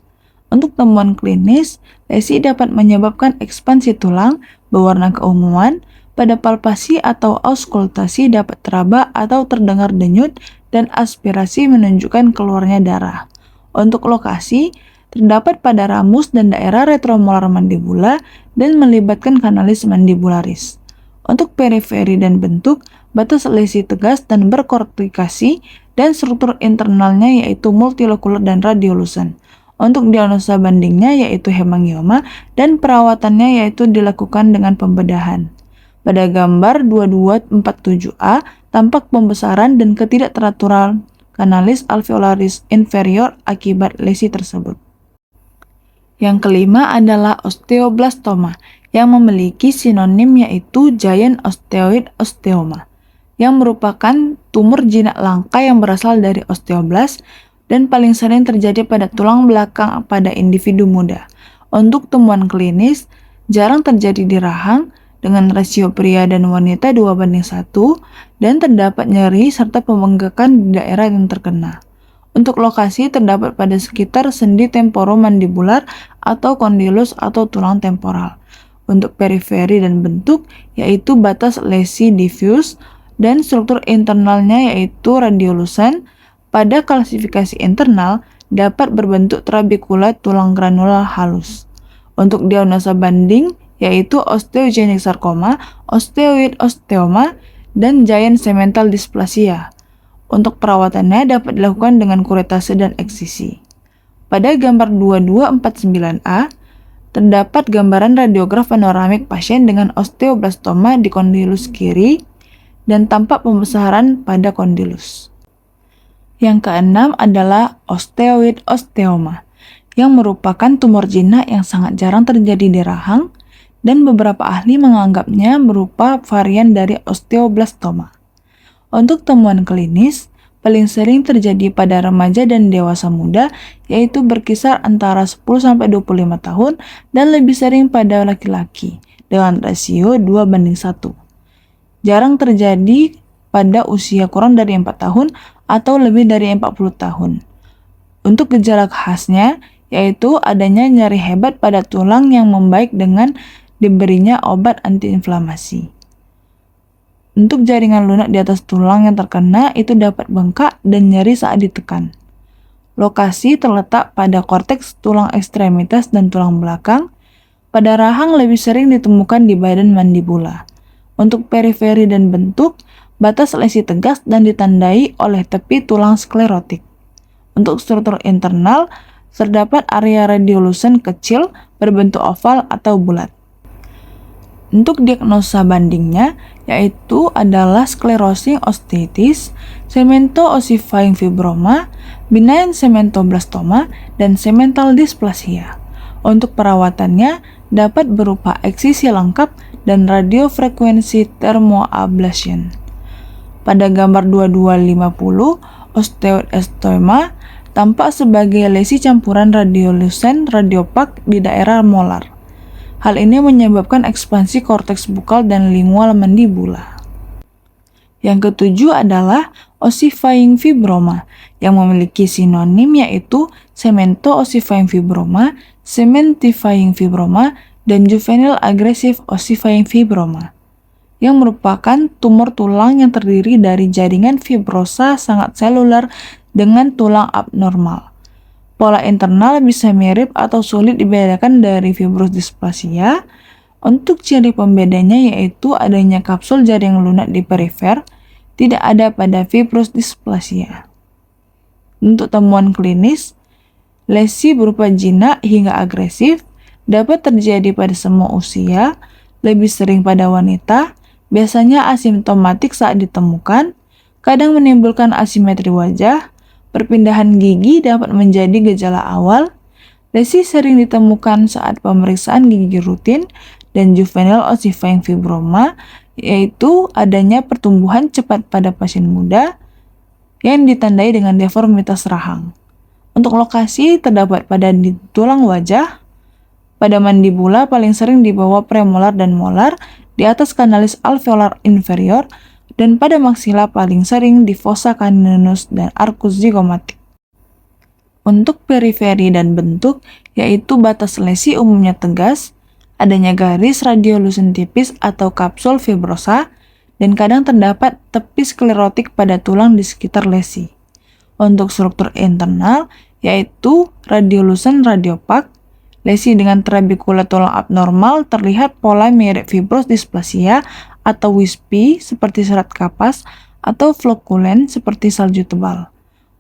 Untuk temuan klinis, lesi dapat menyebabkan ekspansi tulang berwarna keunguan, pada palpasi atau auskultasi dapat teraba atau terdengar denyut dan aspirasi menunjukkan keluarnya darah. Untuk lokasi, terdapat pada ramus dan daerah retromolar mandibula dan melibatkan kanalis mandibularis. Untuk periferi dan bentuk, batas lesi tegas dan berkortikasi dan struktur internalnya yaitu multilokular dan radiolucent. Untuk diagnosa bandingnya yaitu hemangioma dan perawatannya yaitu dilakukan dengan pembedahan. Pada gambar 2247A tampak pembesaran dan ketidakteraturan kanalis alveolaris inferior akibat lesi tersebut. Yang kelima adalah osteoblastoma yang memiliki sinonim yaitu giant osteoid osteoma yang merupakan tumor jinak langka yang berasal dari osteoblast dan paling sering terjadi pada tulang belakang pada individu muda. Untuk temuan klinis, jarang terjadi di rahang dengan rasio pria dan wanita 2:1 dan terdapat nyeri serta pembengkakan di daerah yang terkena. Untuk lokasi terdapat pada sekitar sendi temporomandibular atau kondilus atau tulang temporal. Untuk periferi dan bentuk yaitu batas lesi diffuse dan struktur internalnya yaitu radiolucent. Pada klasifikasi internal dapat berbentuk trabekula tulang granular halus. Untuk diagnosa banding yaitu osteogenic sarcoma, osteoid osteoma, dan giant segmental dysplasia. Untuk perawatannya dapat dilakukan dengan kuretase dan eksisi. Pada gambar 2249A terdapat gambaran radiograf panoramik pasien dengan osteoblastoma di kondilus kiri dan tampak pembesaran pada kondilus. Yang keenam adalah osteoid osteoma, yang merupakan tumor jinak yang sangat jarang terjadi di rahang, dan beberapa ahli menganggapnya berupa varian dari osteoblastoma. Untuk temuan klinis, paling sering terjadi pada remaja dan dewasa muda, yaitu berkisar antara 10-25 tahun dan lebih sering pada laki-laki dengan rasio 2:1. Jarang terjadi pada usia kurang dari 4 tahun atau lebih dari 40 tahun. Untuk gejala khasnya, yaitu adanya nyeri hebat pada tulang yang membaik dengan diberinya obat antiinflamasi. Untuk jaringan lunak di atas tulang yang terkena itu dapat bengkak dan nyeri saat ditekan. Lokasi terletak pada korteks tulang ekstremitas dan tulang belakang. Pada rahang lebih sering ditemukan di badan mandibula. Untuk periferi dan bentuk, batas lesi tegas dan ditandai oleh tepi tulang sklerotik. Untuk struktur internal, terdapat area radiolucent kecil berbentuk oval atau bulat. Untuk diagnosa bandingnya, yaitu adalah sclerosing osteitis, cemento ossifying fibroma, benign cementoblastoma, dan cemental dysplasia. Untuk perawatannya dapat berupa eksisi lengkap dan radiofrekuensi thermoablation. Pada gambar 2250, osteoestoma tampak sebagai lesi campuran radiolucent radiopak di daerah molar. Hal ini menyebabkan ekspansi korteks bukal dan lingual mandibula. Yang ketujuh adalah ossifying fibroma yang memiliki sinonim yaitu cemento ossifying fibroma, cementifying fibroma, dan juvenile aggressive ossifying fibroma yang merupakan tumor tulang yang terdiri dari jaringan fibrosa sangat seluler dengan tulang abnormal. Pola internal bisa mirip atau sulit dibedakan dari fibrous dysplasia. Untuk ciri pembedanya yaitu adanya kapsul jaringan lunak di perifer, tidak ada pada fibrous dysplasia. Untuk temuan klinis, lesi berupa jinak hingga agresif dapat terjadi pada semua usia, lebih sering pada wanita, biasanya asimptomatik saat ditemukan, kadang menimbulkan asimetri wajah. Perpindahan gigi dapat menjadi gejala awal. Lesi sering ditemukan saat pemeriksaan gigi rutin, dan juvenile ossifying fibroma yaitu adanya pertumbuhan cepat pada pasien muda yang ditandai dengan deformitas rahang. Untuk lokasi terdapat pada di tulang wajah, pada mandibula paling sering di bawah premolar dan molar, di atas kanalis alveolar inferior, dan pada maksila paling sering di fossa caninus dan arcus zygomatic. Untuk periferi dan bentuk, yaitu batas lesi umumnya tegas, adanya garis radiolucent tipis atau kapsul fibrosa, dan kadang terdapat tepi sklerotik pada tulang di sekitar lesi. Untuk struktur internal, yaitu radiolucent radiopak, lesi dengan trabekula tulang abnormal terlihat pola mirip fibrous dysplasia atau wispy seperti serat kapas atau floculen seperti salju tebal.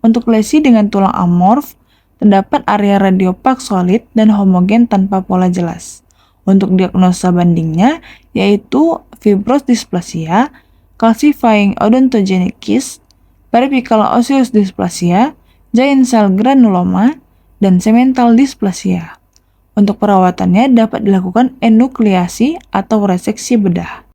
Untuk lesi dengan tulang amorf, terdapat area radiopak solid dan homogen tanpa pola jelas. Untuk diagnosa bandingnya, yaitu fibrous dysplasia, calcifying odontogenic cyst, periapical osseous dysplasia, giant cell granuloma, dan cemental dysplasia. Untuk perawatannya dapat dilakukan enukleasi atau reseksi bedah.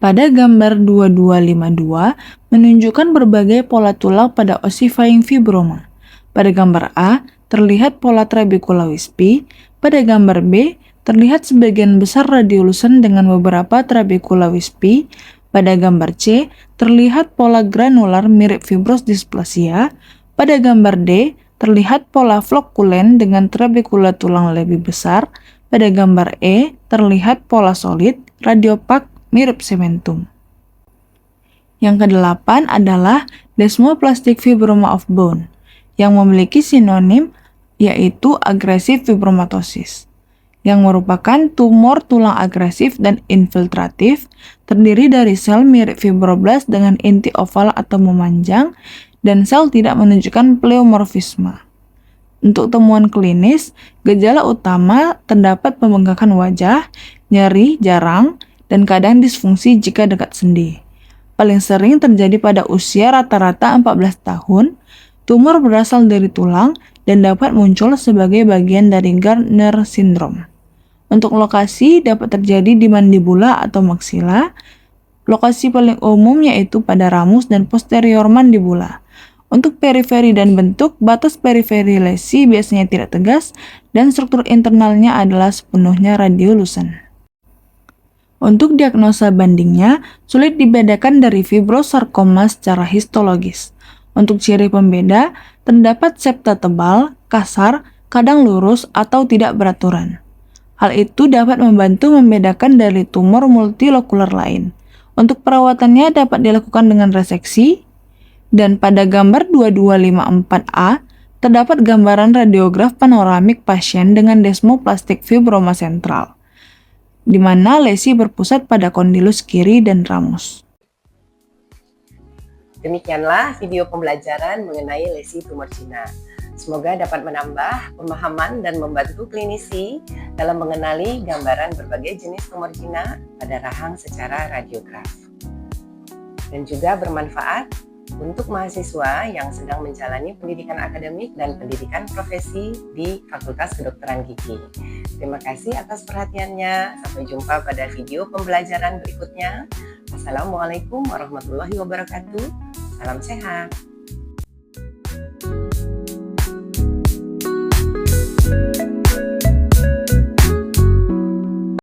Pada gambar 2252 menunjukkan berbagai pola tulang pada ossifying fibroma. Pada gambar A terlihat pola trabecula wispy, pada gambar B terlihat sebagian besar radiolucent dengan beberapa trabecula wispy, pada gambar C terlihat pola granular mirip fibrous dysplasia, pada gambar D terlihat pola floculen dengan trabecula tulang lebih besar, pada gambar E terlihat pola solid radiopak mirip sementum. Yang kedelapan adalah desmoplastic fibroma of bone yang memiliki sinonim yaitu agresif fibromatosis yang merupakan tumor tulang agresif dan infiltratif terdiri dari sel mirip fibroblast dengan inti oval atau memanjang dan sel tidak menunjukkan pleomorfisme. Untuk temuan klinis, gejala utama terdapat pembengkakan wajah, nyeri jarang, dan kadang disfungsi jika dekat sendi. Paling sering terjadi pada usia rata-rata 14 tahun, tumor berasal dari tulang dan dapat muncul sebagai bagian dari Gardner syndrome. Untuk lokasi dapat terjadi di mandibula atau maksila. Lokasi paling umum yaitu pada ramus dan posterior mandibula. Untuk periferi dan bentuk, batas periferi lesi biasanya tidak tegas dan struktur internalnya adalah sepenuhnya radiolucent. Untuk diagnosa bandingnya, sulit dibedakan dari fibrosarkoma secara histologis. Untuk ciri pembeda, terdapat septa tebal, kasar, kadang lurus, atau tidak beraturan. Hal itu dapat membantu membedakan dari tumor multilokular lain. Untuk perawatannya dapat dilakukan dengan reseksi, dan pada gambar 2254A, terdapat gambaran radiograf panoramik pasien dengan desmoplastik fibroma sentral, di mana lesi berpusat pada kondilus kiri dan ramus. Demikianlah video pembelajaran mengenai lesi tumor Cina. Semoga dapat menambah pemahaman dan membantu klinisi dalam mengenali gambaran berbagai jenis tumor Cina pada rahang secara radiograf. Dan juga bermanfaat untuk mahasiswa yang sedang menjalani pendidikan akademik dan pendidikan profesi di Fakultas Kedokteran Gigi. Terima kasih atas perhatiannya. Sampai jumpa pada video pembelajaran berikutnya. Assalamualaikum warahmatullahi wabarakatuh. Salam sehat.